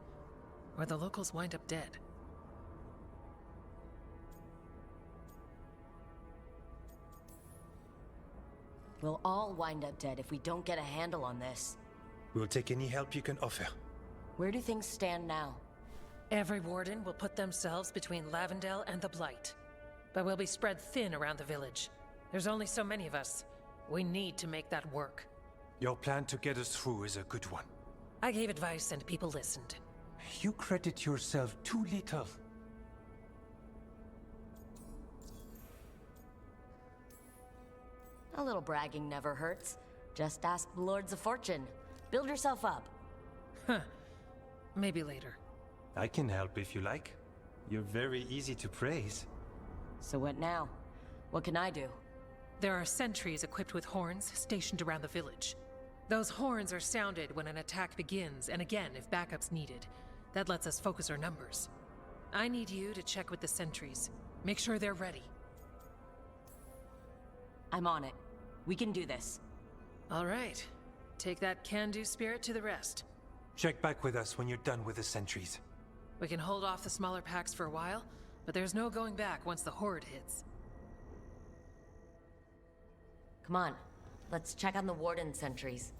or the locals wind up dead. We'll all wind up dead if we don't get a handle on this. We'll take any help you can offer. Where do things stand now? Every warden will put themselves between Lavendel and the Blight. But we'll be spread thin around the village. There's only so many of us. We need to make that work. Your plan to get us through is a good one. I gave advice and people listened. You credit yourself too little. A little bragging never hurts. Just ask the Lords of Fortune. Build yourself up. Huh. Maybe later. I can help if you like. You're very easy to praise. So what now? What can I do? There are sentries equipped with horns stationed around the village. Those horns are sounded when an attack begins, and again if backup's needed. That lets us focus our numbers. I need you to check with the sentries. Make sure they're ready. I'm on it. We can do this. All right. Take that can-do spirit to the rest. Check back with us when you're done with the sentries. We can hold off the smaller packs for a while, but there's no going back once the horde hits. Come on. Let's check on the warden sentries.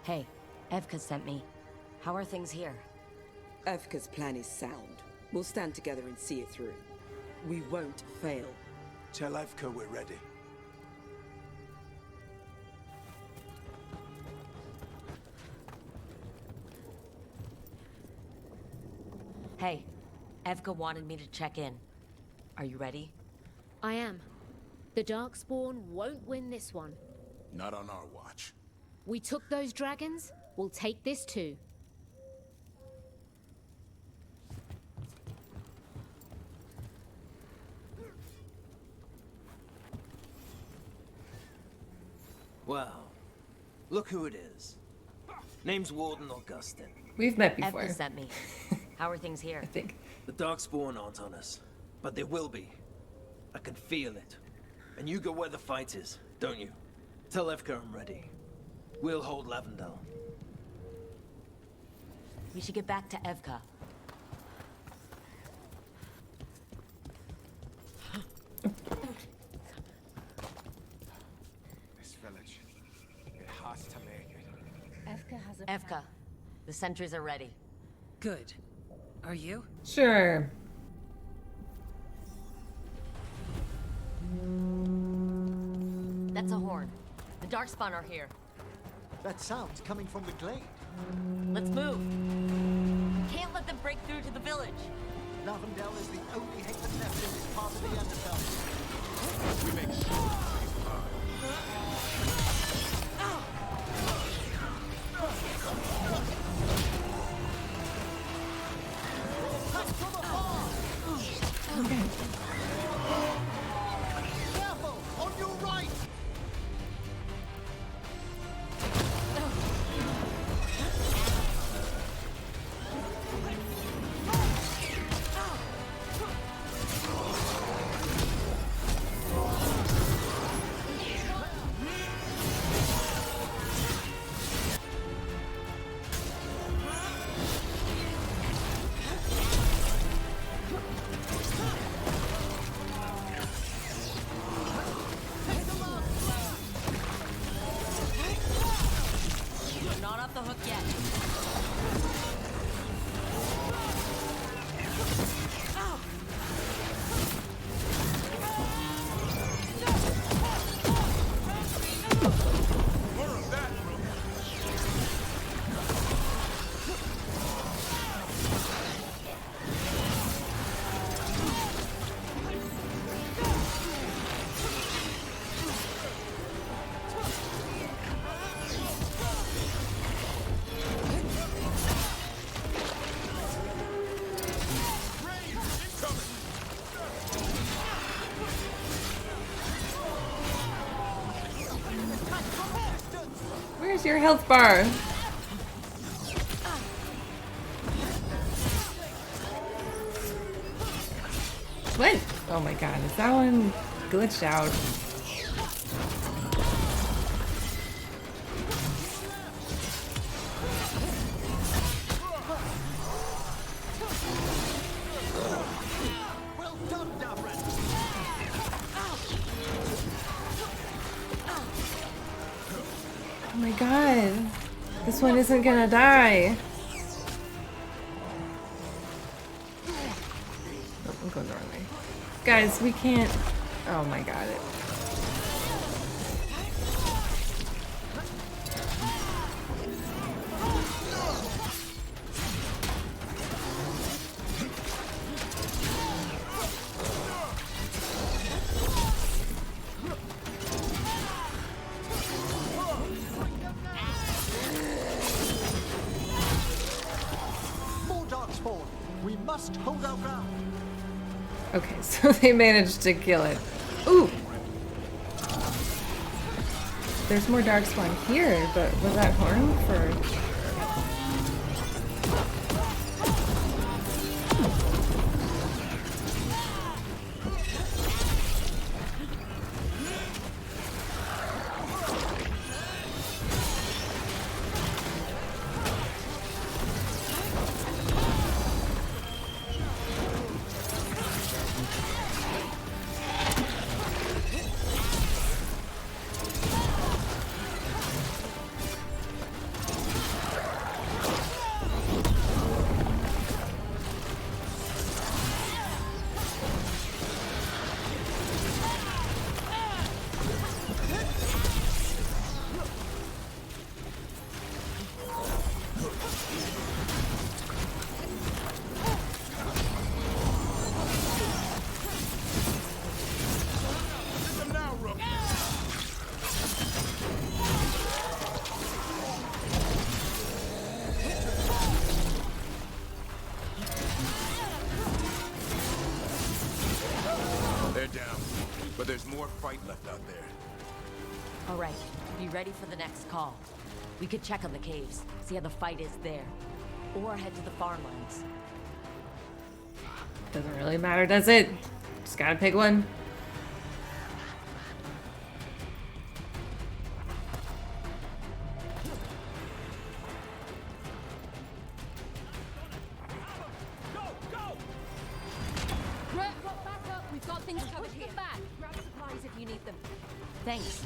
Hey, Evka sent me. How are things here? Evka's plan is sound. We'll stand together and see it through. We won't fail. Tell Evka we're ready. Hey, Evka wanted me to check in. Are you ready? I am. The Darkspawn won't win this one. Not on our watch. We took those dragons, we'll take this too. Well, look who it is. Name's Warden Augustin. We've met before. Evka sent me. How are things here? I think. The Darkspawn aren't on us, but they will be. I can feel it. And you go where the fight is, don't you? Tell Evka I'm ready. We'll hold Lavendel. We should get back to Evka. This village, it has to make it. Evka, the sentries are ready. Good. Are you? Sure. That's a horn. The Darkspawn are here. That sound's coming from the glade. Let's move. Can't let them break through to the village. Lavendel is the only Haven left in this part of the Underbelly. We make sure. Careful! On your right! You're not off the hook yet. Where's your health bar? What? Oh my god, is that one glitched out? Well done, Davran! Oh my god. This one isn't gonna die. Oh, I'm going the wrong way. Guys, we can't. Oh my god. More Darkspawn! We must hold our ground! Okay, so they managed to kill it. Ooh! There's more Darkspawn here, but was that horn for... But there's more fight left out there. All right, be ready for the next call. We could check on the caves, see how the fight is there. Or head to the farmlands. Doesn't really matter, does it? Just gotta pick one. Back up! We've got things covered here. Back. Grab supplies if you need them. Thanks.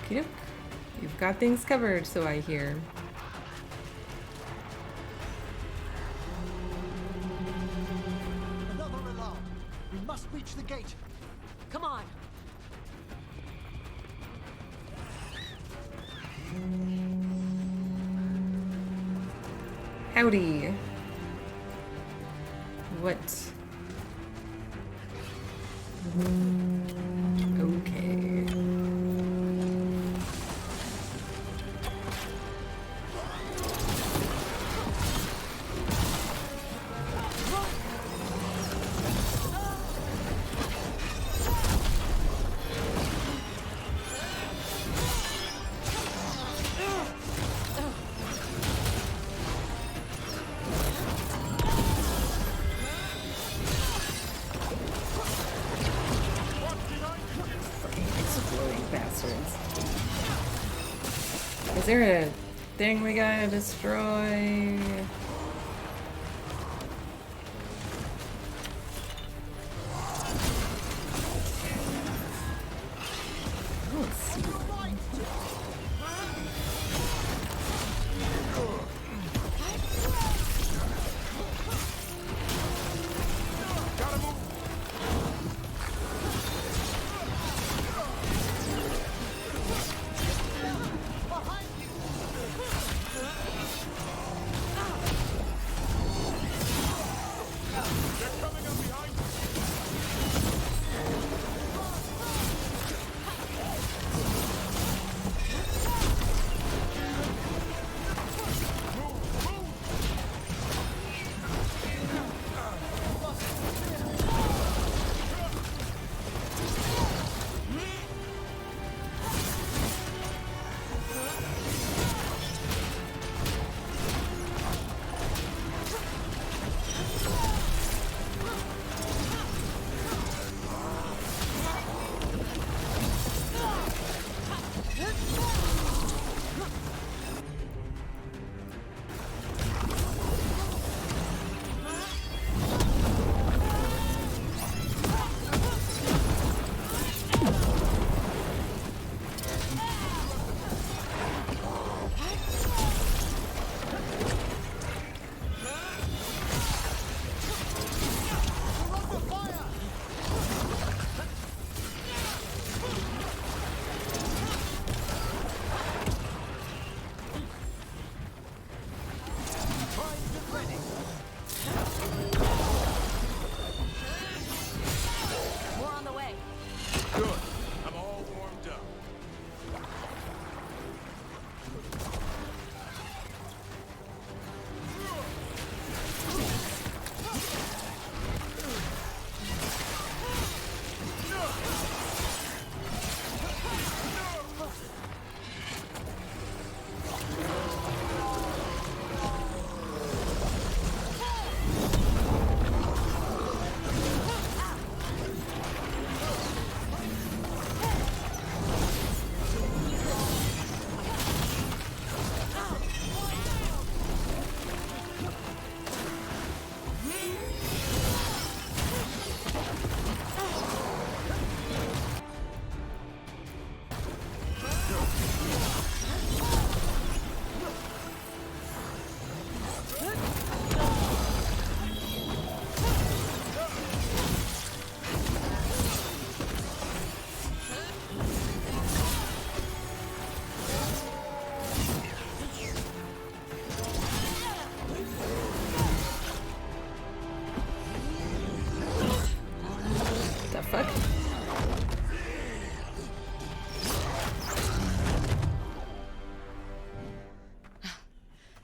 Cute. You've got things covered, so I hear. Another alarm. We must reach the gate. Come on. Howdy. What? Okay. Is there a thing we gotta destroy?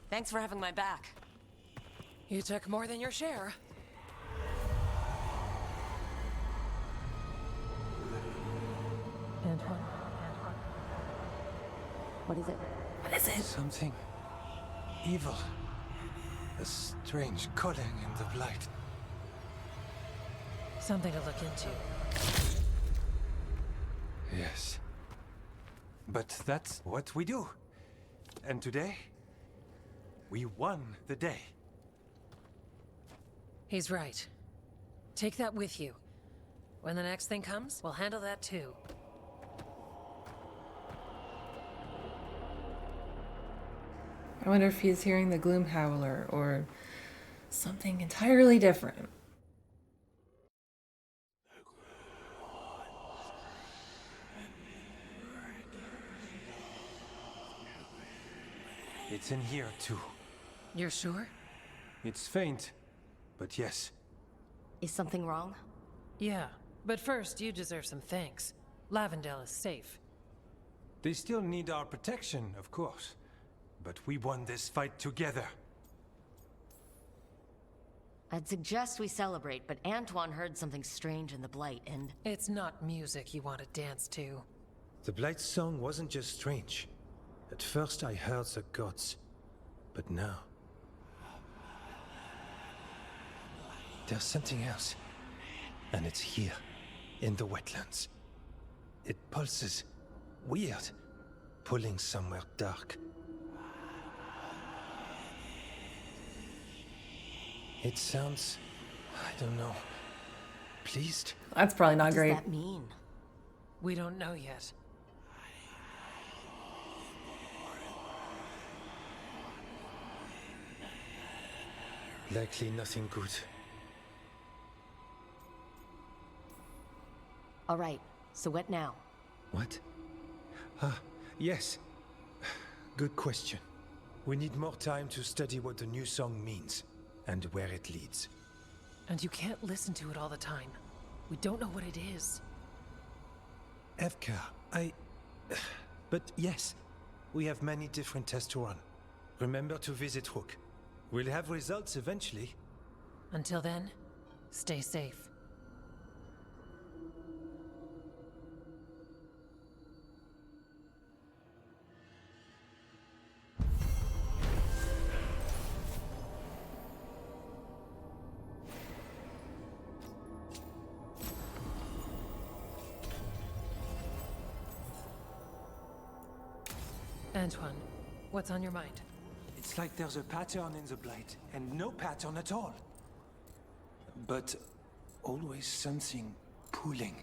Thanks for having my back. You took more than your share. Antoine? What is it? What is it? Something evil. A strange calling in the blight. Something to look into. Yes. But that's what we do. And today, we won the day. He's right. Take that with you. When the next thing comes, we'll handle that too. I wonder if he's hearing the Gloom Howler or something entirely different. It's in here too. You're sure? It's faint, but yes. Is something wrong? Yeah, but first you deserve some thanks. Lavendale is safe. They still need our protection, of course. But we won this fight together. I'd suggest we celebrate, but Antoine heard something strange in the Blight, and... It's not music you want to dance to. The Blight's song wasn't just strange. At first I heard the gods. But now... there's something else. And it's here, in the wetlands. It pulses. Weird. Pulling somewhere dark. It sounds... I don't know. Pleased? That's probably not great. What does that mean? We don't know yet. Likely nothing good. All right, so what now? What? Ah, yes. Good question. We need more time to study what the new song means, and where it leads. And you can't listen to it all the time. We don't know what it is. Evka, But yes, we have many different tests to run. Remember to visit Rook. We'll have results eventually. Until then, stay safe. Antoine, what's on your mind? It's like there's a pattern in the Blight, and no pattern at all. But always something pulling.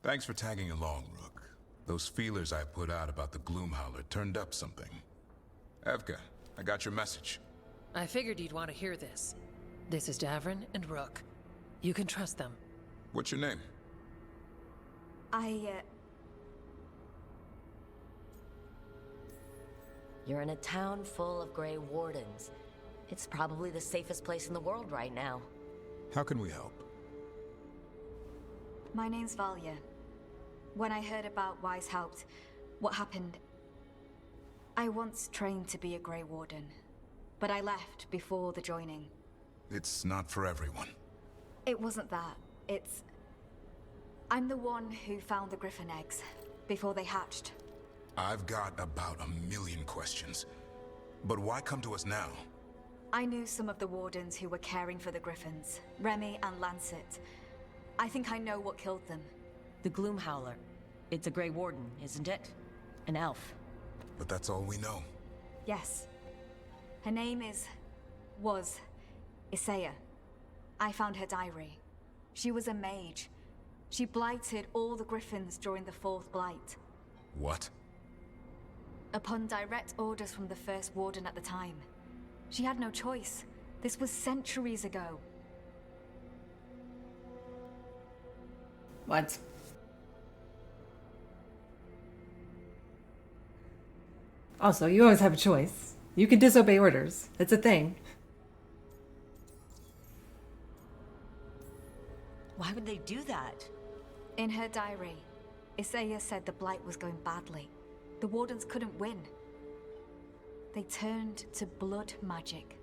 Thanks for tagging along, Rook. Those feelers I put out about the Gloomhowler turned up something. Evka, I got your message. I figured you'd want to hear this. This is Davrin and Rook. You can trust them. What's your name? You're in a town full of Grey Wardens. It's probably the safest place in the world right now. How can we help? My name's Valya. When I heard about Weishaupt, what happened... I once trained to be a Grey Warden, but I left before the joining. It's not for everyone. It wasn't that. It's... I'm the one who found the Griffin eggs, before they hatched. I've got about 1,000,000 questions. But why come to us now? I knew some of the Wardens who were caring for the Griffins, Remy and Lancet. I think I know what killed them. The Gloomhowler. It's a Grey Warden, isn't it? An elf. But that's all we know. Yes. Her name was Isaiah. I found her diary. She was a mage. She blighted all the Griffins during the Fourth Blight. What? Upon direct orders from the First Warden at the time. She had no choice. This was centuries ago. What? Also, you always have a choice. You can disobey orders. It's a thing. Why would they do that? In her diary, Isaiah said the Blight was going badly. The Wardens couldn't win. They turned to blood magic.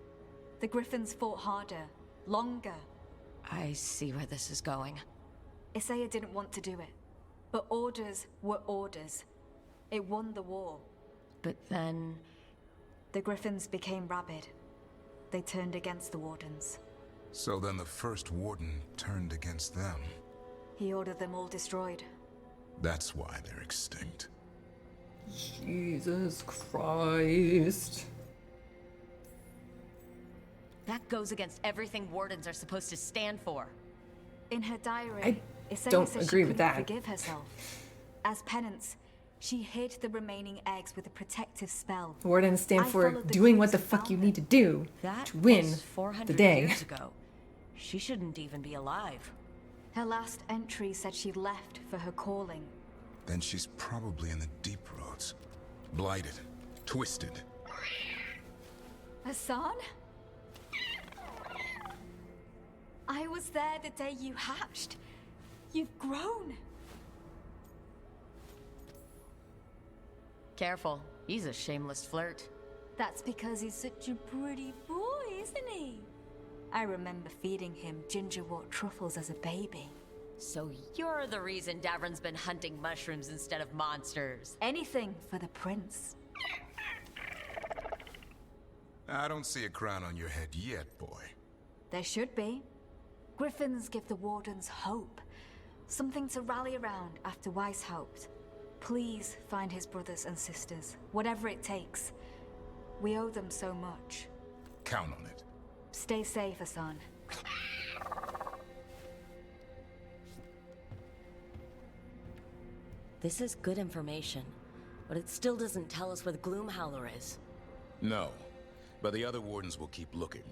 The Griffins fought harder, longer. I see where this is going. Isaiah didn't want to do it, but orders were orders. It won the war. But then... The Griffins became rabid. They turned against the Wardens. So then the first Warden turned against them. He ordered them all destroyed. That's why they're extinct. Jesus Christ. That goes against everything Wardens are supposed to stand for. In her diary, I Isaiah don't says agree she with couldn't that. forgive herself. As penance, she hid the remaining eggs with a protective spell. Wardens stand I for followed the doing what clues the and fuck found you them. need to do That to win was 400 the day. years ago. She shouldn't even be alive. Her last entry said she left for her calling. Then she's probably in the deep roads. Blighted. Twisted. Hassan? I was there the day you hatched. You've grown. Careful, he's a shameless flirt. That's because he's such a pretty boy, isn't he? I remember feeding him gingerwort truffles as a baby. So you're the reason Davron's been hunting mushrooms instead of monsters. Anything for the prince. I don't see a crown on your head yet, boy. There should be. Griffins give the Wardens hope. Something to rally around after Weishaupt. Please find his brothers and sisters, whatever it takes. We owe them so much. Count on it. Stay safe, Hassan. This is good information, but it still doesn't tell us where the Gloomhowler is. No, but the other Wardens will keep looking.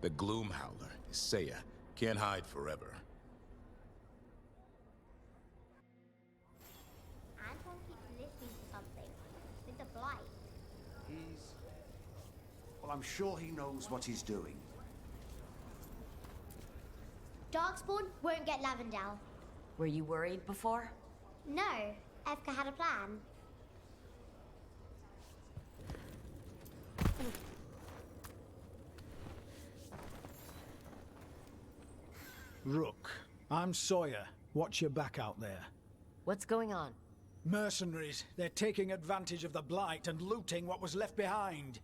The Gloomhowler, Isaiah, can't hide forever. Anton keeps listening to something. With the blight. Well, I'm sure he knows what he's doing. Darkspawn won't get Lavendel. Were you worried before? No, Evka had a plan. Rook, I'm Sawyer. Watch your back out there. What's going on? Mercenaries. They're taking advantage of the Blight and looting what was left behind.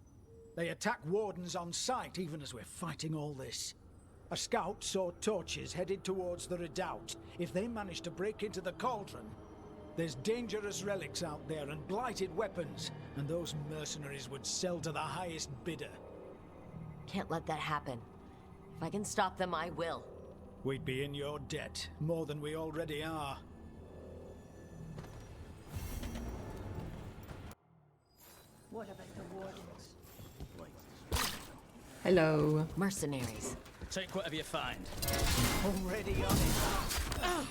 They attack Wardens on sight, even as we're fighting all this. A scout saw torches headed towards the redoubt. If they manage to break into the cauldron, there's dangerous relics out there and blighted weapons, and those mercenaries would sell to the highest bidder. Can't let that happen. If I can stop them, I will. We'd be in your debt, more than we already are. What about the Wardens? Hello. Mercenaries. Take whatever you find. Already on it.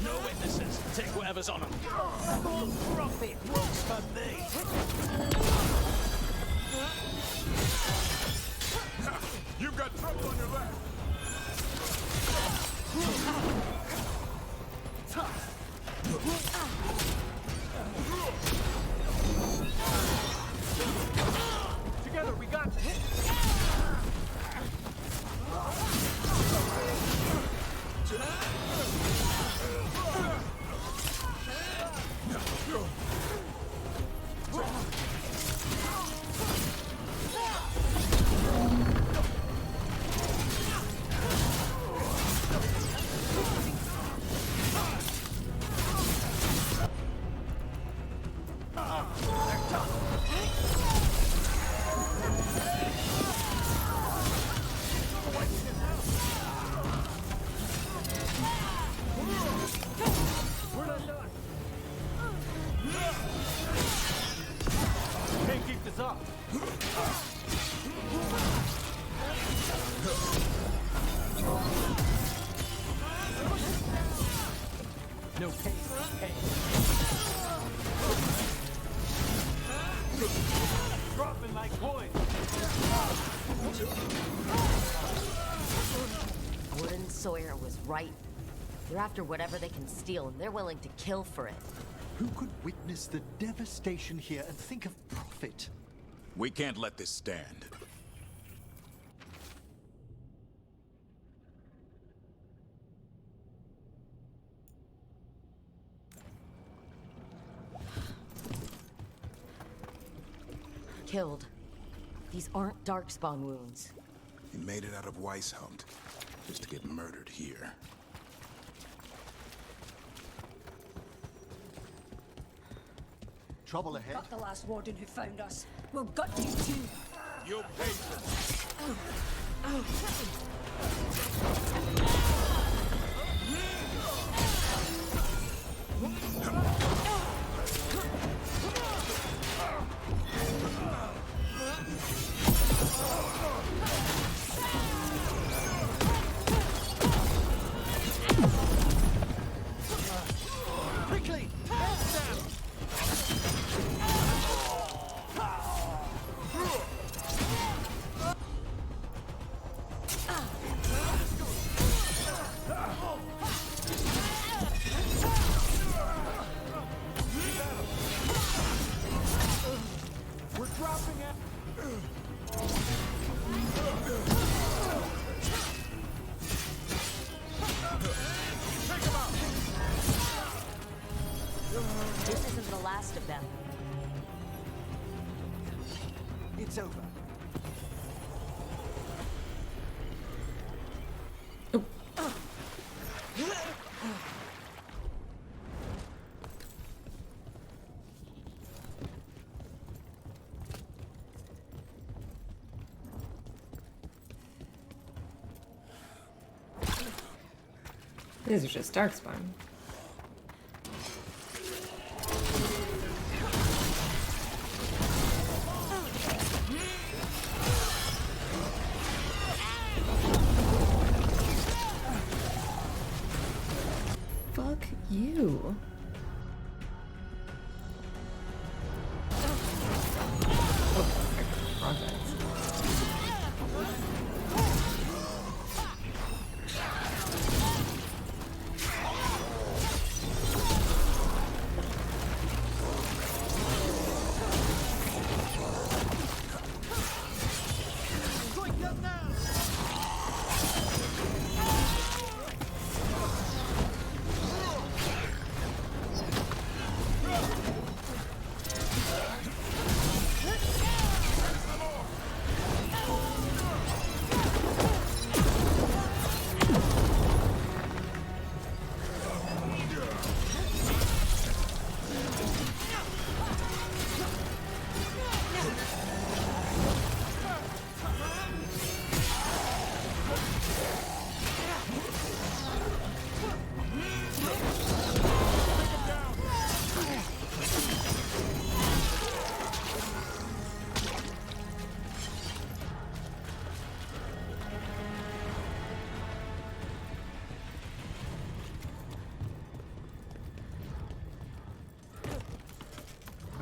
No witnesses. Take whatever's on them. Full profit works for me. You've got trouble on your left. Together, we got this. We're not done. Can't keep this up. No pain, pain. Dropping like coins. Warden Sawyer was right. They're after whatever they can steal, and they're willing to kill for it. Who could witness the devastation here and think of profit? We can't let this stand. killed. These aren't Darkspawn wounds. He made it out of Weishaupt, just to get murdered here. Trouble ahead. Got the last warden who found us. We'll gut you too. Your patience. Quickly! Hands down! We're dropping it! Take him out! This isn't the last of them. It's over. These are just Darkspawn. Fuck you. Oh, wrong guys.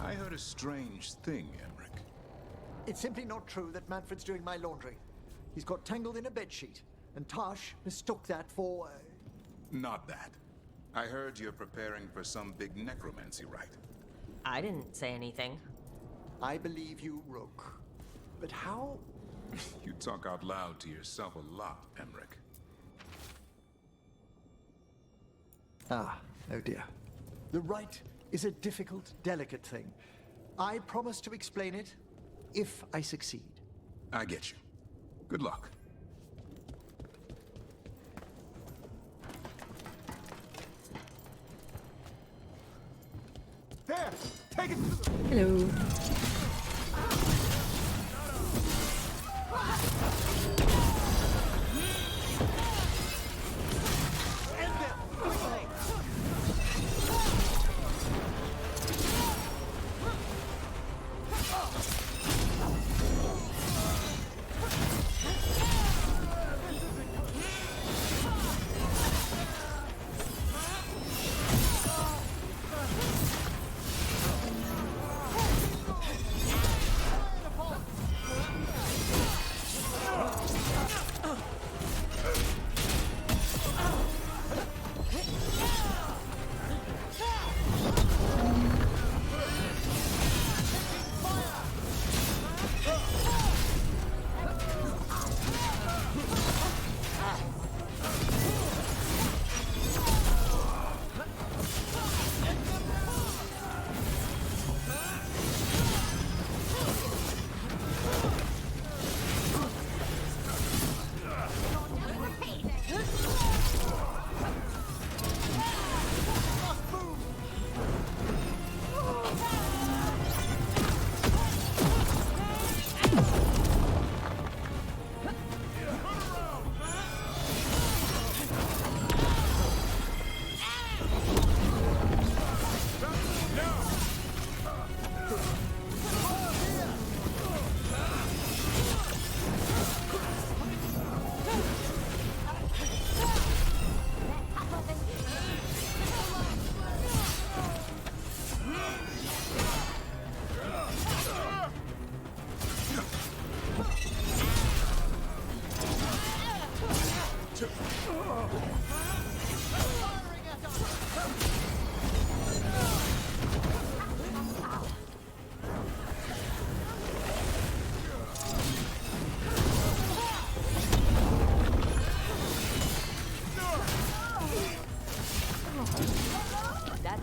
I heard a strange thing, Emmerich. It's simply not true that Manfred's doing my laundry. He's got tangled in a bedsheet, and Tosh mistook that for... Not that. I heard you're preparing for some big necromancy rite. I didn't say anything. I believe you, Rook. But how... You talk out loud to yourself a lot, Emmerich. Ah, oh dear. The rite is a difficult, delicate thing. I promise to explain it if I succeed. I get you. Good luck. There! Take it to the... Hello.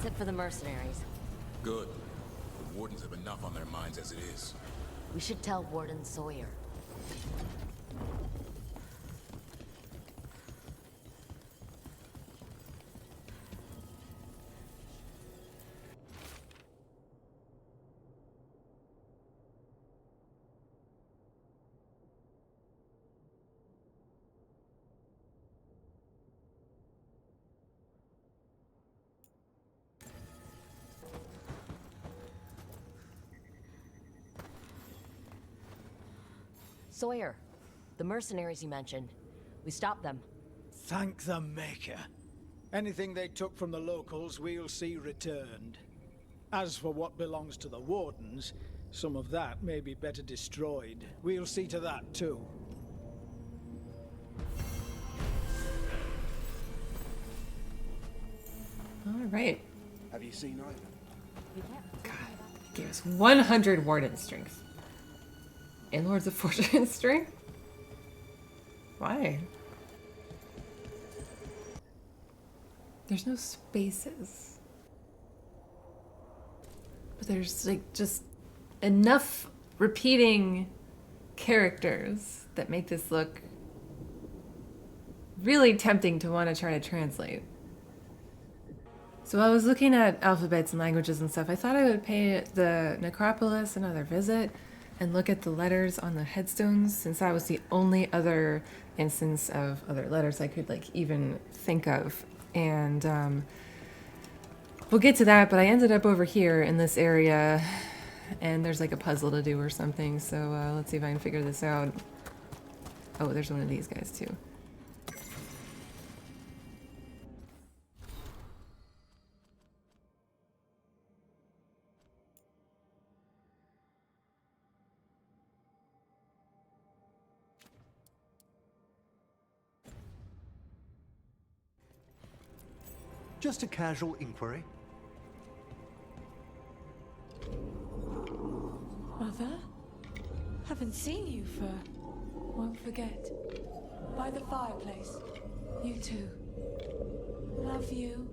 That's it for the mercenaries. Good. The Wardens have enough on their minds as it is. We should tell Warden Sawyer. Sawyer, the mercenaries you mentioned. We stopped them. Thank the Maker. Anything they took from the locals, we'll see returned. As for what belongs to the Wardens, some of that may be better destroyed. We'll see to that, too. All right. Have you seen Ivan? Gave us 100 Warden strength. And Lords of Fortune strength? Why? There's no spaces. But there's like just enough repeating characters that make this look really tempting to want to try to translate. So while I was looking at alphabets and languages and stuff, I thought I would pay the necropolis another visit and look at the letters on the headstones, since that was the only other instance of other letters I could like even think of. And we'll get to that, but I ended up over here in this area and there's like a puzzle to do or something. So let's see if I can figure this out. Oh, there's one of these guys too. Just a casual inquiry. Mother? Haven't seen you for... Won't forget. By the fireplace. You too. Love you.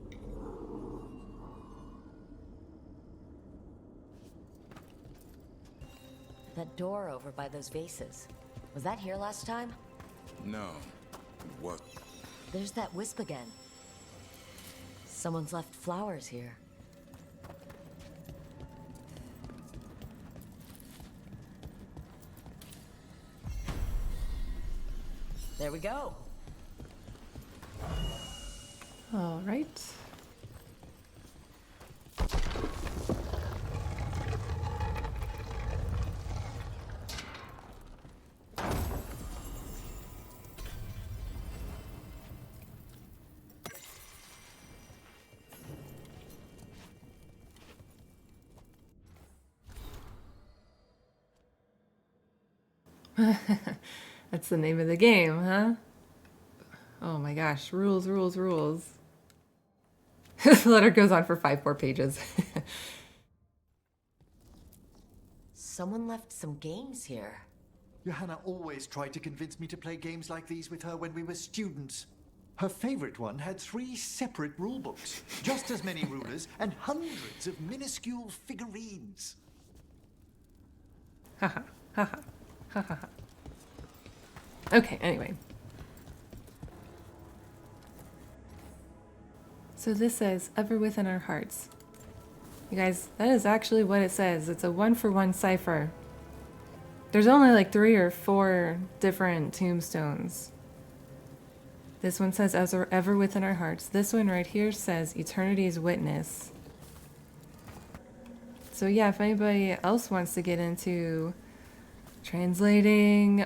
That door over by those vases. Was that here last time? No. What? There's that wisp again. Someone's left flowers here. There we go. All right. That's the name of the game, huh? Oh my gosh, rules, rules, rules. This letter goes on for 5 more pages. Someone left some games here. Johanna always tried to convince me to play games like these with her when we were students. Her favorite one had 3 separate rulebooks, just as many rulers, and hundreds of minuscule figurines. Haha, haha, haha. Okay, anyway. So this says, ever within our hearts. You guys, that is actually what it says. It's a 1-for-1 cipher. There's only like 3 or 4 different tombstones. This one says, as ever within our hearts. This one right here says, eternity's witness. So yeah, if anybody else wants to get into translating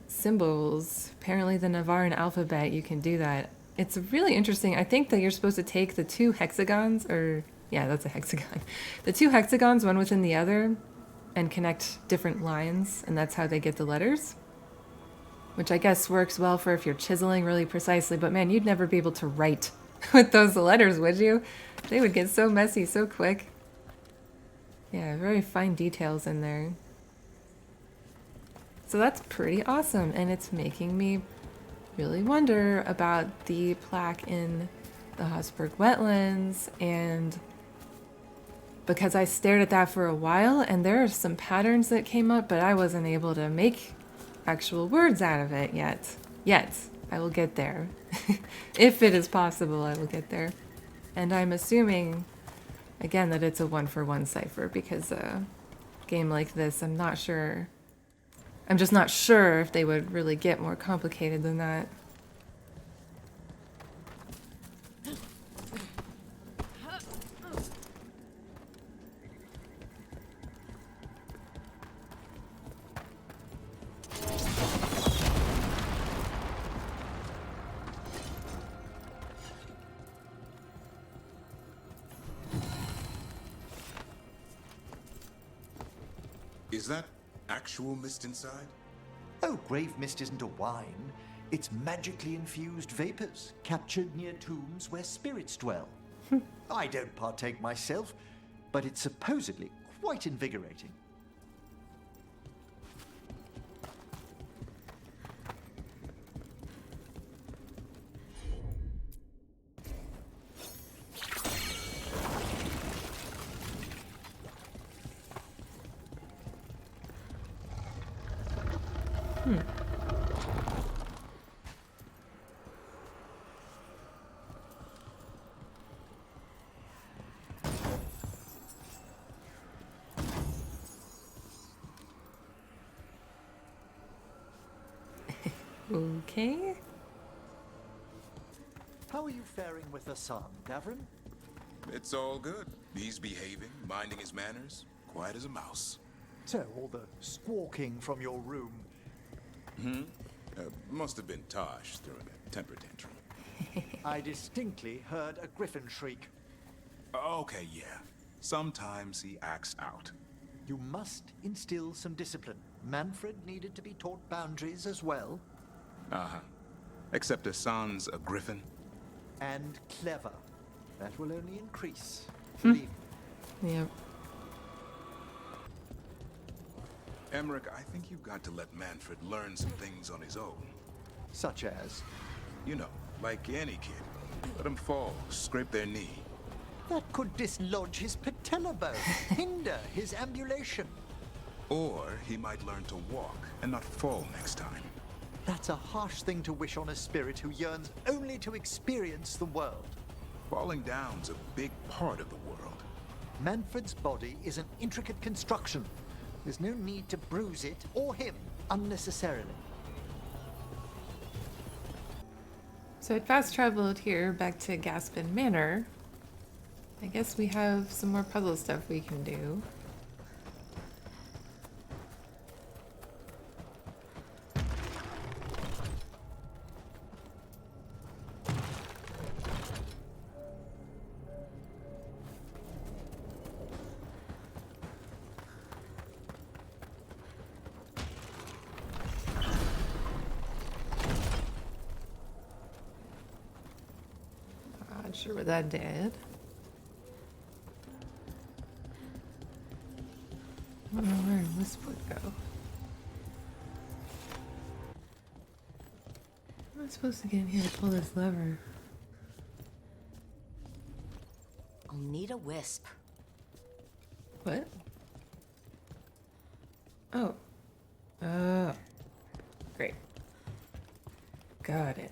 symbols, apparently the Navarran alphabet, you can do that. It's really interesting. I think that you're supposed to take the 2 hexagons, or yeah, that's a hexagon. The 2 hexagons, one within the other, and connect different lines, and that's how they get the letters. Which I guess works well for if you're chiseling really precisely, but man, you'd never be able to write with those letters, would you? They would get so messy so quick. Yeah, very fine details in there. So that's pretty awesome, and it's making me really wonder about the plaque in the Habsburg wetlands and because I stared at that for a while and there are some patterns that came up, but I wasn't able to make actual words out of it yet. I will get there. If it is possible, I will get there. And I'm assuming, again, that it's a 1-for-1 cipher because a game like this, I'm not sure. I'm just not sure if they would really get more complicated than that. Is that actual mist inside? Oh, grave mist isn't a wine. It's magically infused vapors, captured near tombs where spirits dwell. I don't partake myself, but it's supposedly quite invigorating. Okay. How are you faring with the son, Davrin? It's all good. He's behaving, minding his manners, quiet as a mouse. So, all the squawking from your room. Must have been Tosh throwing a temper tantrum. I distinctly heard a griffin shriek. Okay, yeah. Sometimes he acts out. You must instill some discipline. Manfred needed to be taught boundaries as well. Uh-huh. Except Hassan's a griffin. And clever. That will only increase. Believe me. Yep. Emmerich, I think you've got to let Manfred learn some things on his own. Such as? You know, like any kid. Let them fall, scrape their knee. That could dislodge his patella bone, hinder his ambulation. Or he might learn to walk and not fall next time. That's a harsh thing to wish on a spirit who yearns only to experience the world. Falling down's a big part of the world. Manfred's body is an intricate construction. There's no need to bruise it, or him, unnecessarily. So I'd fast traveled here back to Gaspin Manor. I guess we have some more puzzle stuff we can do. Not sure what that did. I don't know where this would go. How am I supposed to get in here to pull this lever? I'll need a wisp. What? Oh. Great. Got it.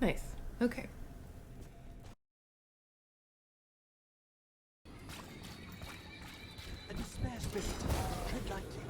Nice. Okay. A despair spirit. Tread lightly.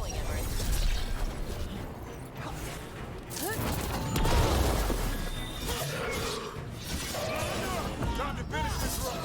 going, Emery. Time to finish this run.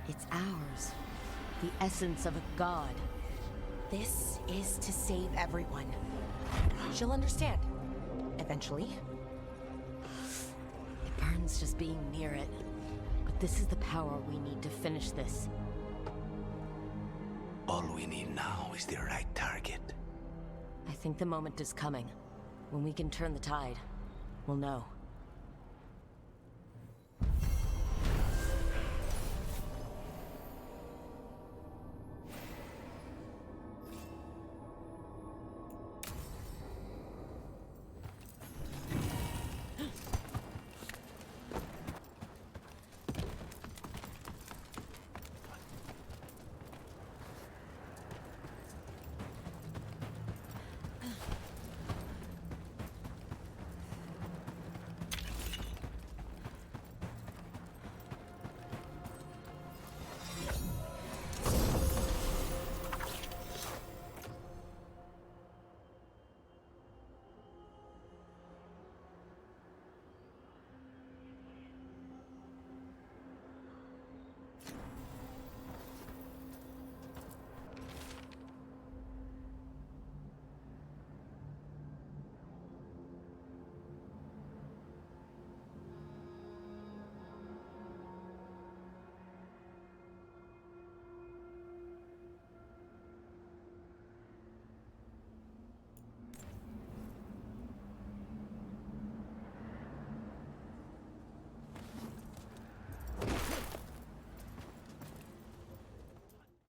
It's ours. The essence of a god. This is to save everyone. She'll understand. Eventually. It burns just being near it. But this is the power we need to finish this. All we need now is the right target. I think the moment is coming. When we can turn the tide, we'll know.